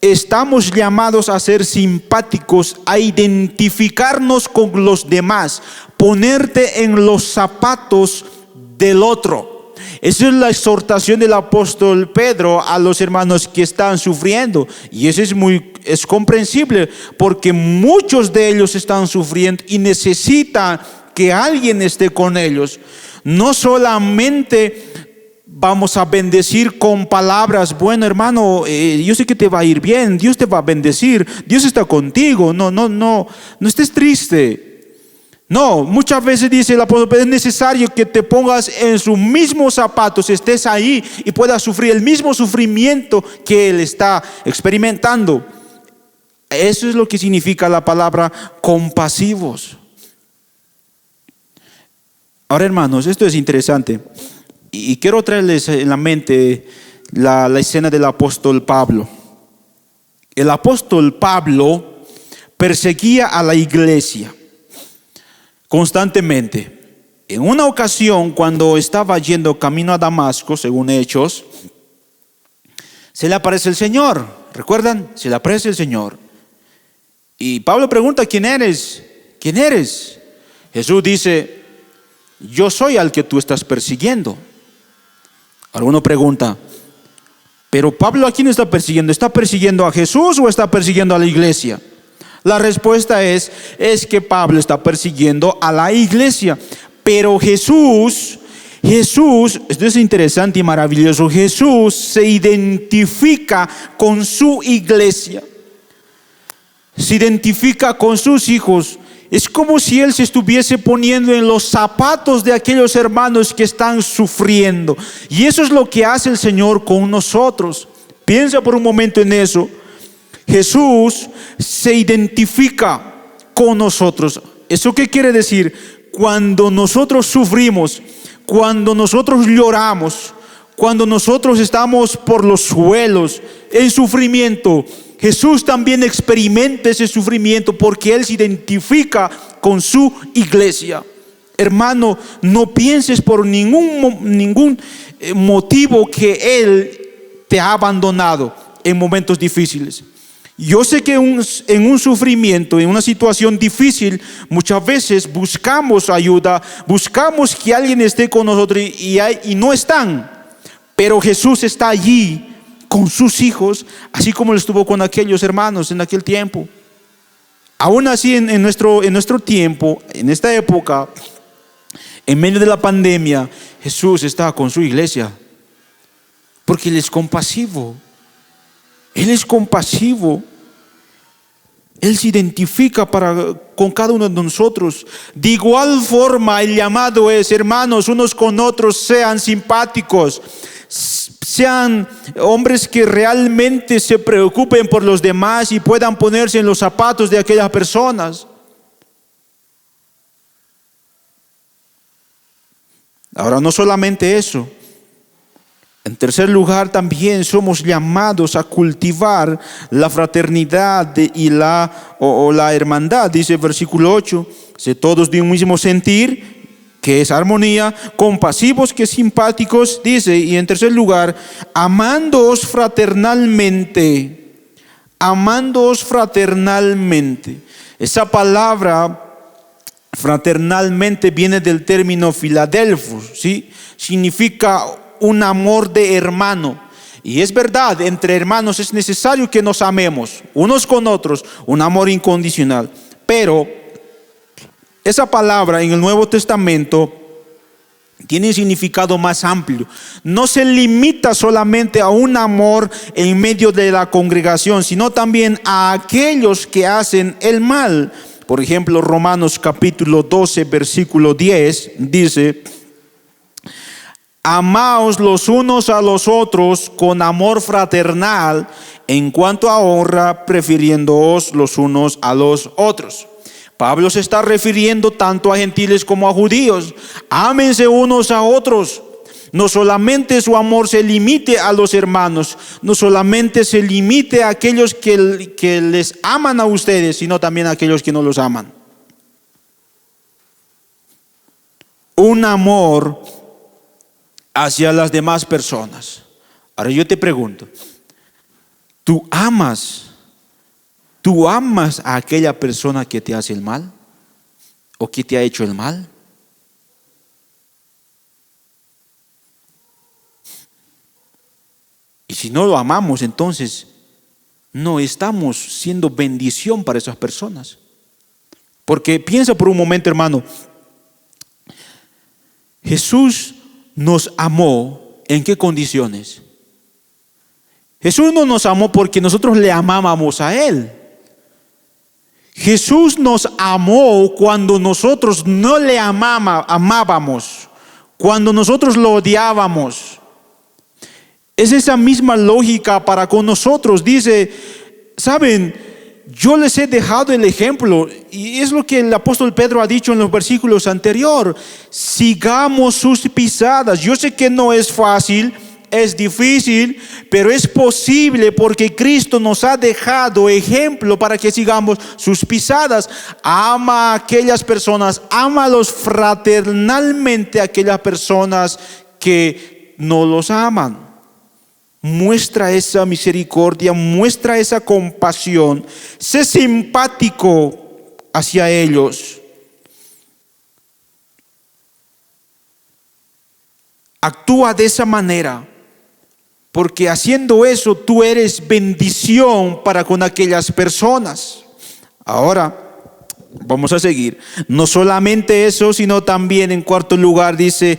estamos llamados a ser simpáticos, a identificarnos con los demás, ponerte en los zapatos del otro. Esa es la exhortación del apóstol Pedro a los hermanos que están sufriendo. Y eso es comprensible, porque muchos de ellos están sufriendo y necesitan que alguien esté con ellos. No solamente vamos a bendecir con palabras, bueno hermano, yo sé que te va a ir bien, Dios te va a bendecir, Dios está contigo, no estés triste. No, muchas veces dice el apóstol Pedro, es necesario que te pongas en sus mismos zapatos, estés ahí y puedas sufrir el mismo sufrimiento que él está experimentando. Eso es lo que significa la palabra compasivos. Ahora, hermanos, esto es interesante. Y quiero traerles en la mente la escena del apóstol Pablo. El apóstol Pablo perseguía a la iglesia constantemente. En una ocasión, cuando estaba yendo camino a Damasco, según Hechos, se le aparece el Señor. ¿Recuerdan? Se le aparece el Señor. Y Pablo pregunta, ¿quién eres? ¿Quién eres? Jesús dice, yo soy al que tú estás persiguiendo. Alguno pregunta, pero Pablo, ¿a quién está persiguiendo? ¿Está persiguiendo a Jesús o está persiguiendo a la iglesia? La respuesta es que Pablo está persiguiendo a la iglesia. Pero Jesús, esto es interesante y maravilloso, Jesús se identifica con su iglesia. Se identifica con sus hijos. Es como si Él se estuviese poniendo en los zapatos de aquellos hermanos que están sufriendo. Y eso es lo que hace el Señor con nosotros. Piensa por un momento en eso. Jesús se identifica con nosotros. ¿Eso qué quiere decir? Cuando nosotros sufrimos, cuando nosotros lloramos, cuando nosotros estamos por los suelos en sufrimiento, Jesús también experimenta ese sufrimiento porque Él se identifica con su iglesia. Hermano, no pienses por ningún motivo que Él te ha abandonado en momentos difíciles. Yo sé que en un sufrimiento, en una situación difícil, muchas veces buscamos ayuda, buscamos que alguien esté con nosotros y no están. Pero Jesús está allí con sus hijos, así como Él estuvo con aquellos hermanos en aquel tiempo. Aún así, en nuestro tiempo, en esta época, en medio de la pandemia, Jesús está con su iglesia, porque Él es compasivo. Él es compasivo. Él se identifica con cada uno de nosotros. De igual forma, el llamado es, hermanos, unos con otros, sean simpáticos, sean hombres que realmente se preocupen por los demás y puedan ponerse en los zapatos de aquellas personas. Ahora, no solamente eso. En tercer lugar, también somos llamados a cultivar la fraternidad y la hermandad. Dice el versículo 8, sé todos de un mismo sentir, que es armonía, compasivos, que es simpáticos, dice. Y en tercer lugar, amándoos fraternalmente. Amándoos fraternalmente. Esa palabra fraternalmente viene del término Filadelfos, ¿sí? Significa un amor de hermano. Y es verdad, entre hermanos es necesario que nos amemos unos con otros, un amor incondicional. Pero esa palabra en el Nuevo Testamento tiene un significado más amplio. No se limita solamente a un amor en medio de la congregación, sino también a aquellos que hacen el mal. Por ejemplo, Romanos capítulo 12, versículo 10 dice: amaos los unos a los otros con amor fraternal, en cuanto a honra, prefiriéndoos los unos a los otros. Pablo se está refiriendo tanto a gentiles como a judíos. Ámense unos a otros. No solamente su amor se limite a los hermanos, no solamente se limite a aquellos que les aman a ustedes, sino también a aquellos que no los aman. Un amor hacia las demás personas. Ahora yo te pregunto, ¿tú amas a aquella persona que te hace el mal o que te ha hecho el mal? Y si no lo amamos, entonces no estamos siendo bendición para esas personas. Porque piensa por un momento, hermano, Jesús nos amó, ¿en qué condiciones? Jesús no nos amó porque nosotros le amábamos a Él. Jesús nos amó cuando nosotros no le amábamos, cuando nosotros lo odiábamos. Es esa misma lógica para con nosotros. Dice, ¿saben? Yo les he dejado el ejemplo, y es lo que el apóstol Pedro ha dicho en los versículos anteriores. Sigamos sus pisadas. Yo sé que no es fácil, es difícil, pero es posible porque Cristo nos ha dejado ejemplo para que sigamos sus pisadas. Ama a aquellas personas, ámalos fraternalmente a aquellas personas que no los aman. Muestra esa misericordia, muestra esa compasión, sé simpático hacia ellos. Actúa de esa manera, porque haciendo eso tú eres bendición para con aquellas personas. Ahora, vamos a seguir. No solamente eso, sino también en cuarto lugar dice: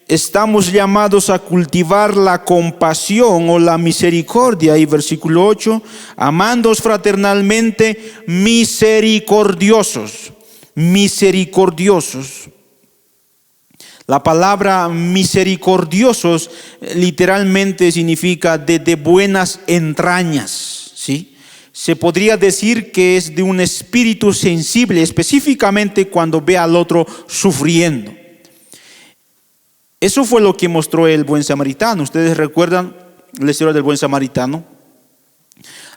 estamos llamados a cultivar la compasión o la misericordia. Y versículo 8, amándoos fraternalmente, misericordiosos. Misericordiosos. La palabra misericordiosos literalmente significa de buenas entrañas, ¿sí? Se podría decir que es de un espíritu sensible, específicamente cuando ve al otro sufriendo. Eso fue lo que mostró el buen samaritano. ¿Ustedes recuerdan la historia del buen samaritano?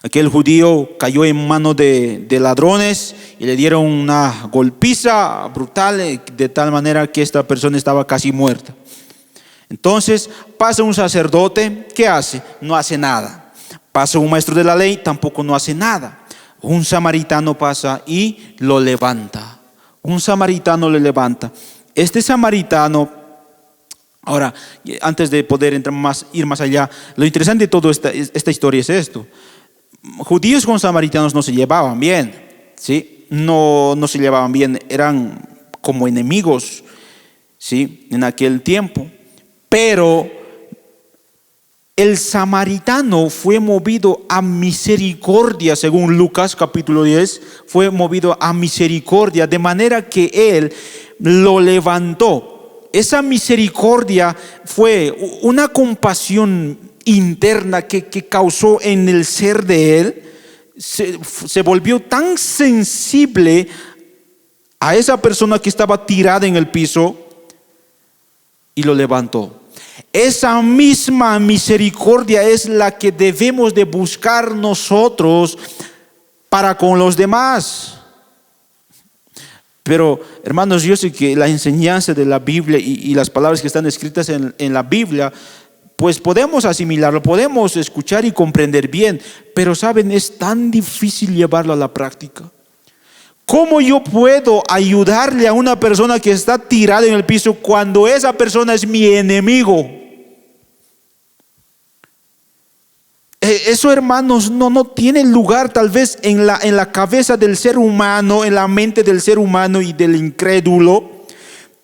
Aquel judío cayó en manos de ladrones y le dieron una golpiza brutal, de tal manera que esta persona estaba casi muerta. Entonces pasa un sacerdote, ¿qué hace? No hace nada. Pasa un maestro de la ley, tampoco no hace nada. Un samaritano pasa y lo levanta. Un samaritano le levanta. Este samaritano... Ahora, antes de poder ir más allá, lo interesante de toda esta historia es esto. Judíos con samaritanos no se llevaban bien, ¿sí? No se llevaban bien, eran como enemigos, ¿sí? En aquel tiempo. Pero el samaritano fue movido a misericordia, según Lucas capítulo 10, fue movido a misericordia, de manera que él lo levantó. Esa misericordia fue una compasión interna que causó en el ser de él. Se volvió tan sensible a esa persona que estaba tirada en el piso y lo levantó. Esa misma misericordia es la que debemos de buscar nosotros para con los demás. Pero hermanos, yo sé que la enseñanza de la Biblia y las palabras que están escritas en la Biblia, pues podemos asimilarlo, podemos escuchar y comprender bien, pero saben, es tan difícil llevarlo a la práctica. ¿Cómo yo puedo ayudarle a una persona que está tirada en el piso cuando esa persona es mi enemigo? Eso, hermanos, no tiene lugar tal vez en la cabeza del ser humano, en la mente del ser humano y del incrédulo.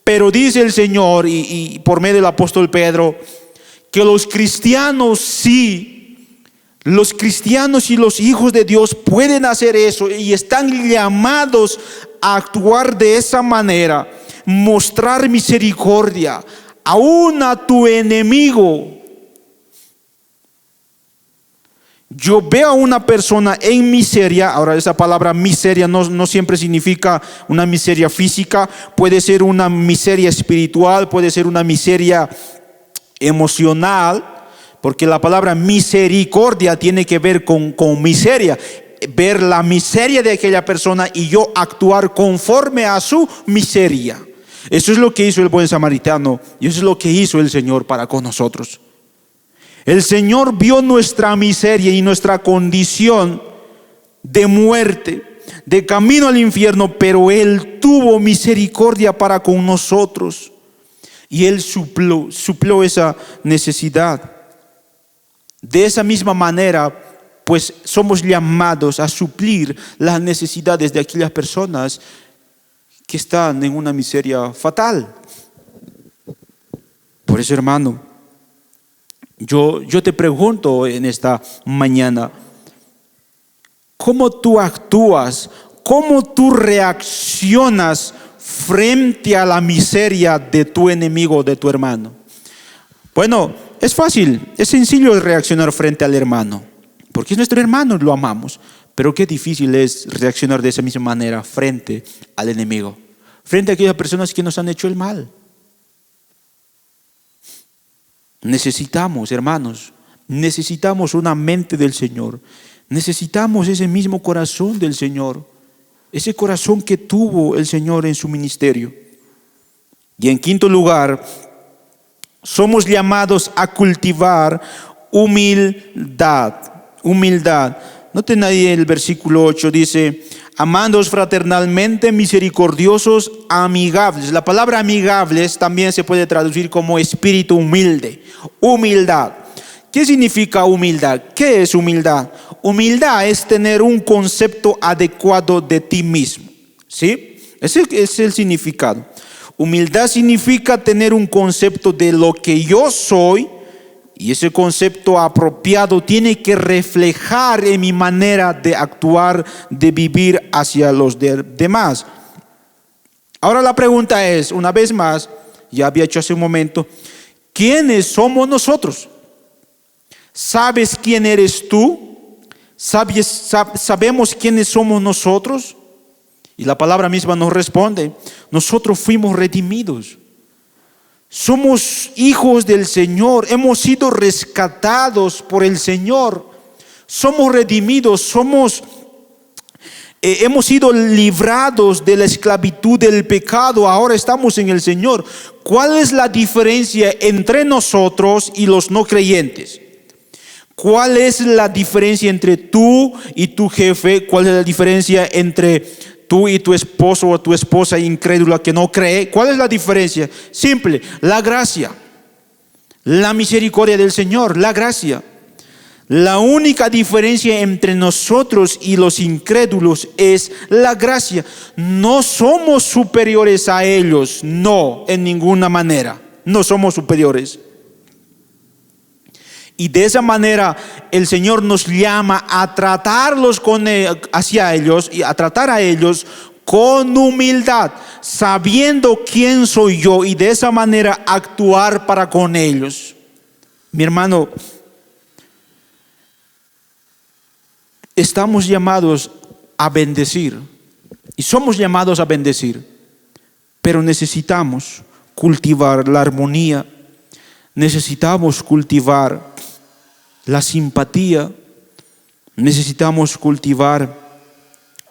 Pero dice el Señor y por medio del apóstol Pedro, que los cristianos sí, los cristianos y los hijos de Dios pueden hacer eso y están llamados a actuar de esa manera, mostrar misericordia aún a tu enemigo. Yo veo a una persona en miseria. Ahora, esa palabra miseria no siempre significa una miseria física, puede ser una miseria espiritual, puede ser una miseria emocional, porque la palabra misericordia tiene que ver con miseria, ver la miseria de aquella persona y yo actuar conforme a su miseria. Eso es lo que hizo el buen samaritano y eso es lo que hizo el Señor para con nosotros. El Señor vio nuestra miseria y nuestra condición de muerte, de camino al infierno, pero Él tuvo misericordia para con nosotros. Y Él suplió esa necesidad. De esa misma manera, pues somos llamados a suplir las necesidades de aquellas personas que están en una miseria fatal. Por eso, hermano, yo te pregunto en esta mañana, ¿cómo tú actúas? ¿Cómo tú reaccionas frente a la miseria de tu enemigo, de tu hermano? Bueno, es fácil, es sencillo reaccionar frente al hermano, porque es nuestro hermano, lo amamos. Pero qué difícil es reaccionar de esa misma manera frente al enemigo, frente a aquellas personas que nos han hecho el mal. Necesitamos, hermanos, necesitamos una mente del Señor. Necesitamos ese mismo corazón del Señor, ese corazón que tuvo el Señor en su ministerio. Y en quinto lugar, somos llamados a cultivar humildad. Humildad. Noten ahí el versículo 8, dice: amándoos fraternalmente, misericordiosos, amigables. La palabra amigables también se puede traducir como espíritu humilde. Humildad. ¿Qué significa humildad? ¿Qué es humildad? Humildad es tener un concepto adecuado de ti mismo. ¿Sí? Ese es el significado. Humildad significa tener un concepto de lo que yo soy, y ese concepto apropiado tiene que reflejar en mi manera de actuar, de vivir hacia los demás. Ahora la pregunta es, una vez más, ya había hecho hace un momento, ¿quiénes somos nosotros? ¿Sabes quién eres tú? ¿Sabemos quiénes somos nosotros? Y la palabra misma nos responde, nosotros fuimos redimidos. Somos hijos del Señor, hemos sido rescatados por el Señor, somos redimidos, hemos sido librados de la esclavitud del pecado, ahora estamos en el Señor. ¿Cuál es la diferencia entre nosotros y los no creyentes? ¿Cuál es la diferencia entre tú y tu jefe? ¿Cuál es la diferencia entre tú y tu esposo o tu esposa incrédula que no cree? ¿Cuál es la diferencia? Simple, la gracia, la misericordia del Señor, la gracia. La única diferencia entre nosotros y los incrédulos es la gracia. No somos superiores a ellos, no, en ninguna manera. No somos superiores. Y de esa manera el Señor nos llama a tratarlos hacia ellos y a tratar a ellos con humildad, sabiendo quién soy yo, y de esa manera actuar para con ellos. Mi hermano, estamos llamados a bendecir y somos llamados a bendecir, pero necesitamos cultivar la armonía, necesitamos cultivar la simpatía, necesitamos cultivar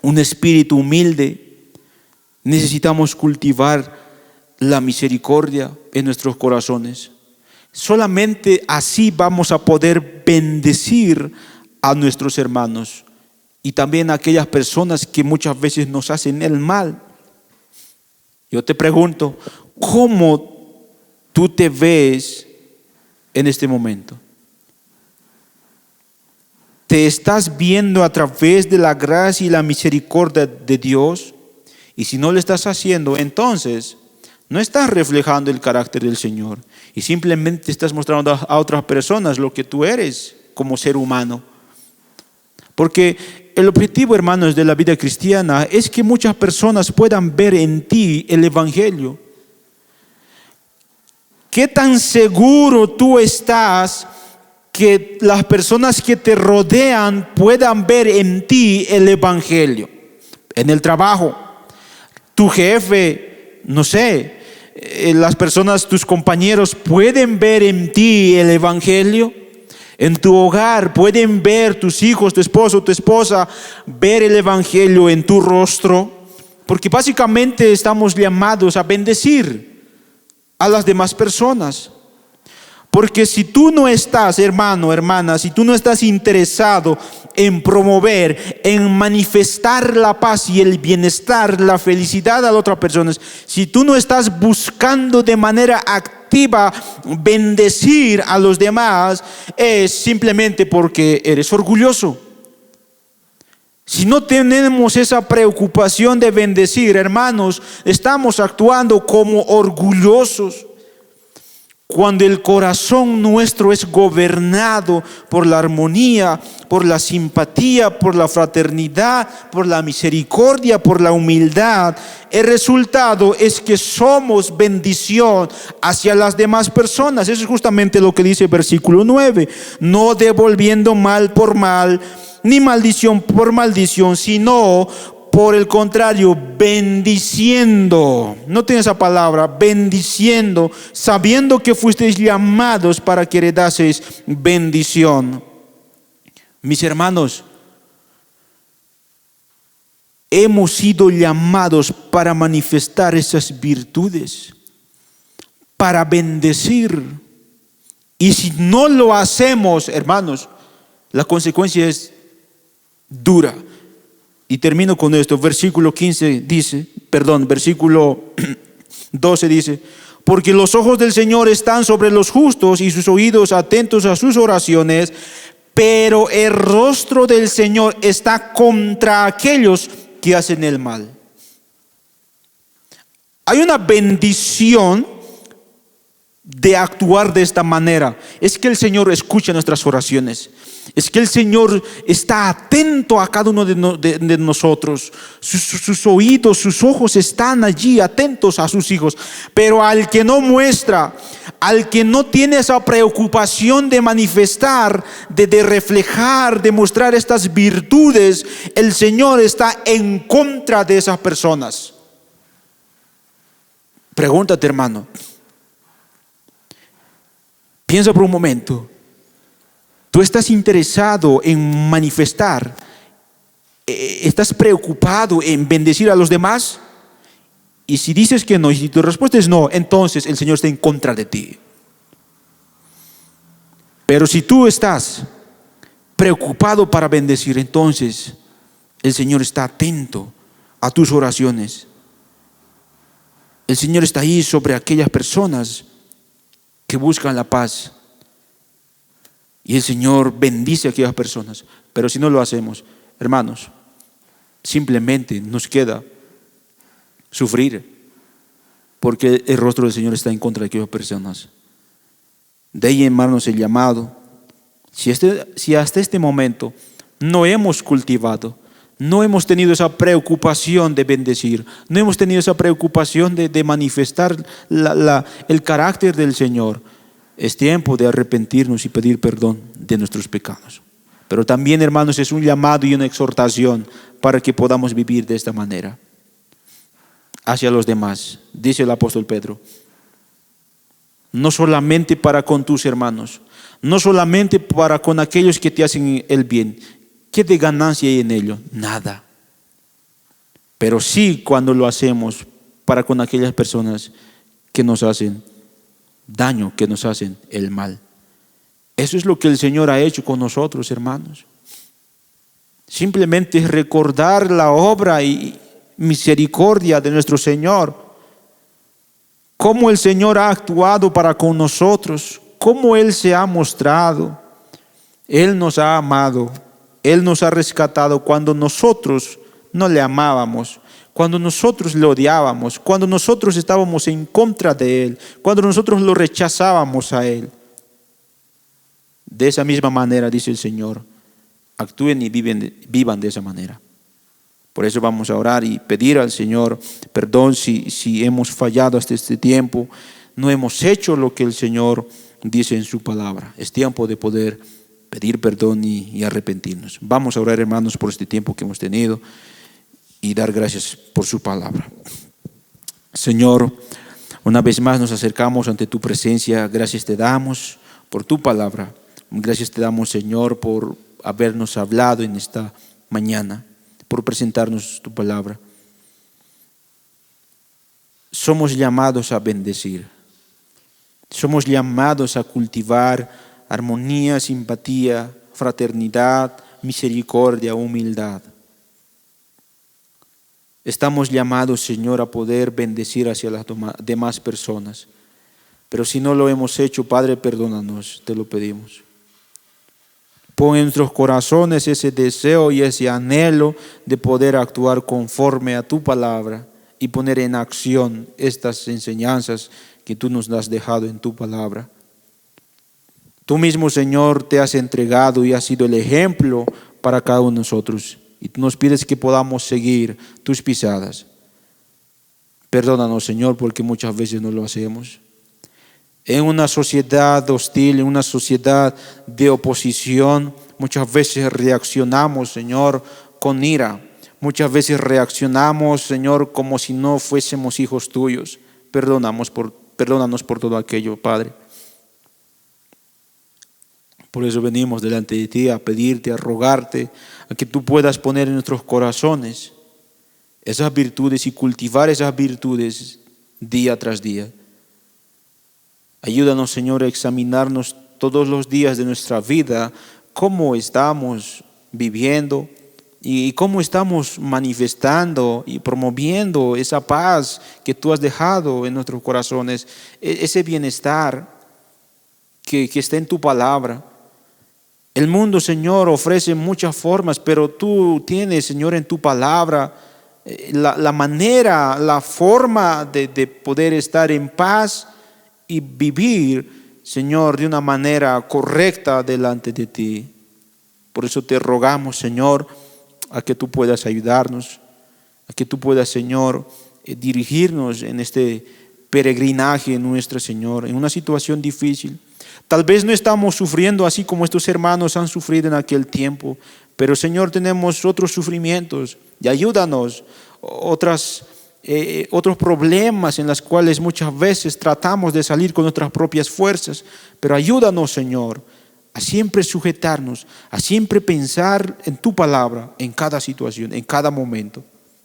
un espíritu humilde, necesitamos cultivar la misericordia en nuestros corazones. Solamente así vamos a poder bendecir a nuestros hermanos y también a aquellas personas que muchas veces nos hacen el mal. Yo te pregunto, ¿cómo tú te ves en este momento? ¿Te estás viendo a través de la gracia y la misericordia de Dios? Y si no lo estás haciendo, entonces no estás reflejando el carácter del Señor y simplemente estás mostrando a otras personas lo que tú eres como ser humano. Porque el objetivo, hermanos, de la vida cristiana es que muchas personas puedan ver en ti el Evangelio. ¿Qué tan seguro tú estás que las personas que te rodean puedan ver en ti el Evangelio? En el trabajo, tu jefe, no sé, las personas, tus compañeros pueden ver en ti el Evangelio. En tu hogar pueden ver tus hijos, tu esposo, tu esposa, ver el Evangelio en tu rostro. Porque básicamente estamos llamados a bendecir a las demás personas. Porque si tú no estás, hermano, hermana, si tú no estás interesado en promover, en manifestar la paz y el bienestar, la felicidad a las otras personas, si tú no estás buscando de manera activa bendecir a los demás, es simplemente porque eres orgulloso. Si no tenemos esa preocupación de bendecir, hermanos, estamos actuando como orgullosos. Cuando el corazón nuestro es gobernado por la armonía, por la simpatía, por la fraternidad, por la misericordia, por la humildad, el resultado es que somos bendición hacia las demás personas. Eso es justamente lo que dice el versículo 9. No devolviendo mal por mal, ni maldición por maldición, sino por el contrario, bendiciendo. Noten esa palabra, bendiciendo, sabiendo que fuisteis llamados para que heredaseis bendición. Mis hermanos, hemos sido llamados para manifestar esas virtudes, para bendecir. Y si no lo hacemos, hermanos, la consecuencia es dura. Y termino con esto, versículo 12 dice, porque los ojos del Señor están sobre los justos y sus oídos atentos a sus oraciones, pero el rostro del Señor está contra aquellos que hacen el mal. Hay una bendición de actuar de esta manera. Es que el Señor escucha nuestras oraciones. Es que el Señor está atento a cada uno de nosotros. Sus oídos, sus ojos están allí atentos a sus hijos. Pero al que no muestra, al que no tiene esa preocupación de manifestar, de reflejar, de mostrar estas virtudes, el Señor está en contra de esas personas. Pregúntate, hermano. Piensa por un momento. ¿Tú estás interesado en manifestar? ¿Estás preocupado en bendecir a los demás? Y si dices que no, y si tu respuesta es no, entonces el Señor está en contra de ti. Pero si tú estás preocupado para bendecir, entonces el Señor está atento a tus oraciones. El Señor está ahí sobre aquellas personas que buscan la paz. Y el Señor bendice a aquellas personas. Pero si no lo hacemos, hermanos, simplemente nos queda sufrir, porque el rostro del Señor está en contra de aquellas personas. De ahí, hermanos, el llamado Si hasta este momento no hemos cultivado, no hemos tenido esa preocupación de bendecir, no hemos tenido esa preocupación de manifestar el carácter del Señor, es tiempo de arrepentirnos y pedir perdón de nuestros pecados. Pero también, hermanos, es un llamado y una exhortación para que podamos vivir de esta manera hacia los demás. Dice el apóstol Pedro, no solamente para con tus hermanos, no solamente para con aquellos que te hacen el bien. ¿Qué de ganancia hay en ello? Nada. Pero sí cuando lo hacemos para con aquellas personas que nos hacen daño, que nos hacen el mal. Eso es lo que el Señor ha hecho con nosotros, hermanos. Simplemente recordar la obra y misericordia de nuestro Señor. Cómo el Señor ha actuado para con nosotros, cómo Él se ha mostrado. Él nos ha amado, Él nos ha rescatado cuando nosotros no le amábamos, cuando nosotros le odiábamos, cuando nosotros estábamos en contra de Él, cuando nosotros lo rechazábamos a Él. De esa misma manera, dice el Señor, actúen y vivan de esa manera. Por eso vamos a orar y pedir al Señor perdón si hemos fallado hasta este tiempo, no hemos hecho lo que el Señor dice en su palabra. Es tiempo de poder pedir perdón y arrepentirnos. Vamos a orar, hermanos, por este tiempo que hemos tenido y dar gracias por su palabra. Señor, una vez más nos acercamos ante tu presencia. Gracias te damos por tu palabra. Gracias te damos, Señor, por habernos hablado en esta mañana, por presentarnos tu palabra. Somos llamados a bendecir. Somos llamados a cultivar armonía, simpatía, fraternidad, misericordia, humildad. Estamos llamados, Señor, a poder bendecir hacia las demás personas. Pero si no lo hemos hecho, Padre, perdónanos, te lo pedimos. Pon en nuestros corazones ese deseo y ese anhelo de poder actuar conforme a tu palabra y poner en acción estas enseñanzas que tú nos has dejado en tu palabra. Tú mismo, Señor, te has entregado y has sido el ejemplo para cada uno de nosotros. Y tú nos pides que podamos seguir tus pisadas. Perdónanos, Señor, porque muchas veces no lo hacemos. En una sociedad hostil, en una sociedad de oposición, muchas veces reaccionamos, Señor, con ira. Muchas veces reaccionamos, Señor, como si no fuésemos hijos tuyos. Perdónanos por todo aquello, Padre. Por eso venimos delante de ti a pedirte, a rogarte, a que tú puedas poner en nuestros corazones esas virtudes y cultivar esas virtudes día tras día. Ayúdanos, Señor, a examinarnos todos los días de nuestra vida, cómo estamos viviendo y cómo estamos manifestando y promoviendo esa paz que tú has dejado en nuestros corazones, ese bienestar que está en tu palabra. El mundo, Señor, ofrece muchas formas, pero tú tienes, Señor, en tu palabra la manera, la forma de poder estar en paz y vivir, Señor, de una manera correcta delante de ti. Por eso te rogamos, Señor, a que tú puedas ayudarnos, a que tú puedas, Señor, dirigirnos en este peregrinaje nuestro, Señor, en una situación difícil. Tal vez no estamos sufriendo así como estos hermanos han sufrido en aquel tiempo, pero, Señor, tenemos otros sufrimientos y ayúdanos, otros problemas en los cuales muchas veces tratamos de salir con nuestras propias fuerzas, pero ayúdanos, Señor, a siempre sujetarnos, a siempre pensar en tu palabra, en cada situación, en cada momento,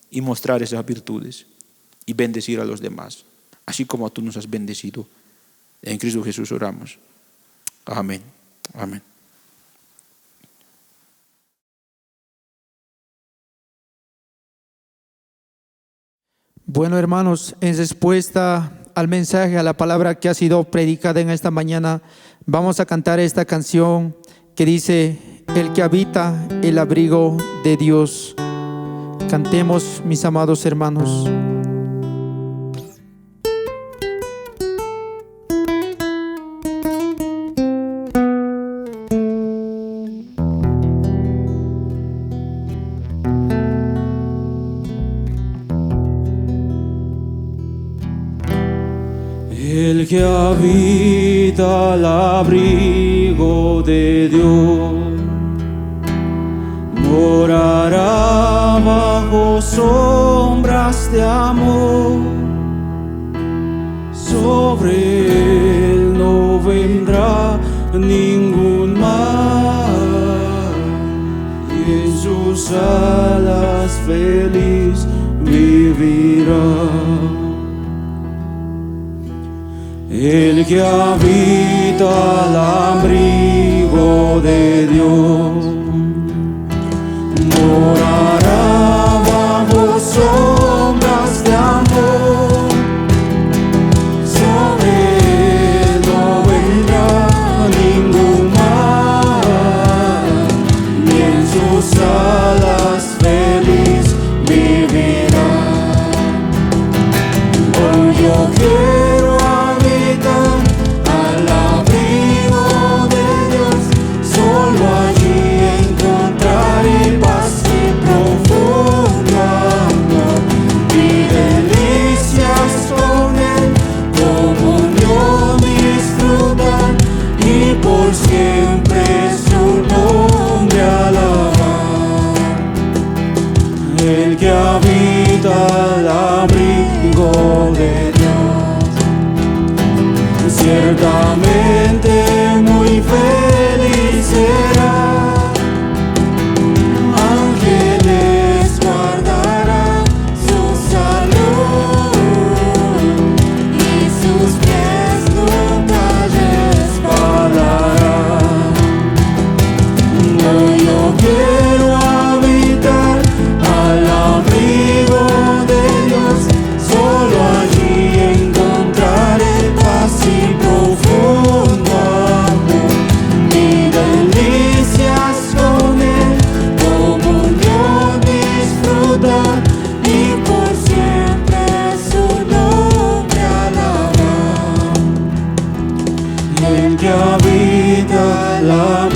y mostrar esas virtudes y bendecir a los demás, así como tú nos has bendecido. En Cristo Jesús oramos. Amén. Amén. Bueno, hermanos, en respuesta al mensaje, a la palabra que ha sido predicada en esta mañana, vamos a cantar esta canción que dice: el que habita el abrigo de Dios. Cantemos, mis amados hermanos. El que habita al abrigo de Dios morará bajo sombras de amor. Sobre él no vendrá ningún mal, y en sus alas feliz vivirá. El que habita al abrigo de Dios morará bajo sombras de amor. Sobre él no vendrá ningún mal, y en sus alas feliz vivirá. Hoy yo quiero habitar al abrigo de Dios, solo allí encontraré paz y profundo amor, y delicias con él, comunión disfrutar, y por siempre su nombre alabar. El que habita al abrigo de Dios ciertamente muy feliz será. Ángeles guardarán su salud, y sus pies nunca resbalarán. No, yo quiero habitar al abrigo de Dios, solo allí encontraré paz y profundo amor, y delicias con él, comunión disfrutar, y por siempre su nombre alabar. El que habita la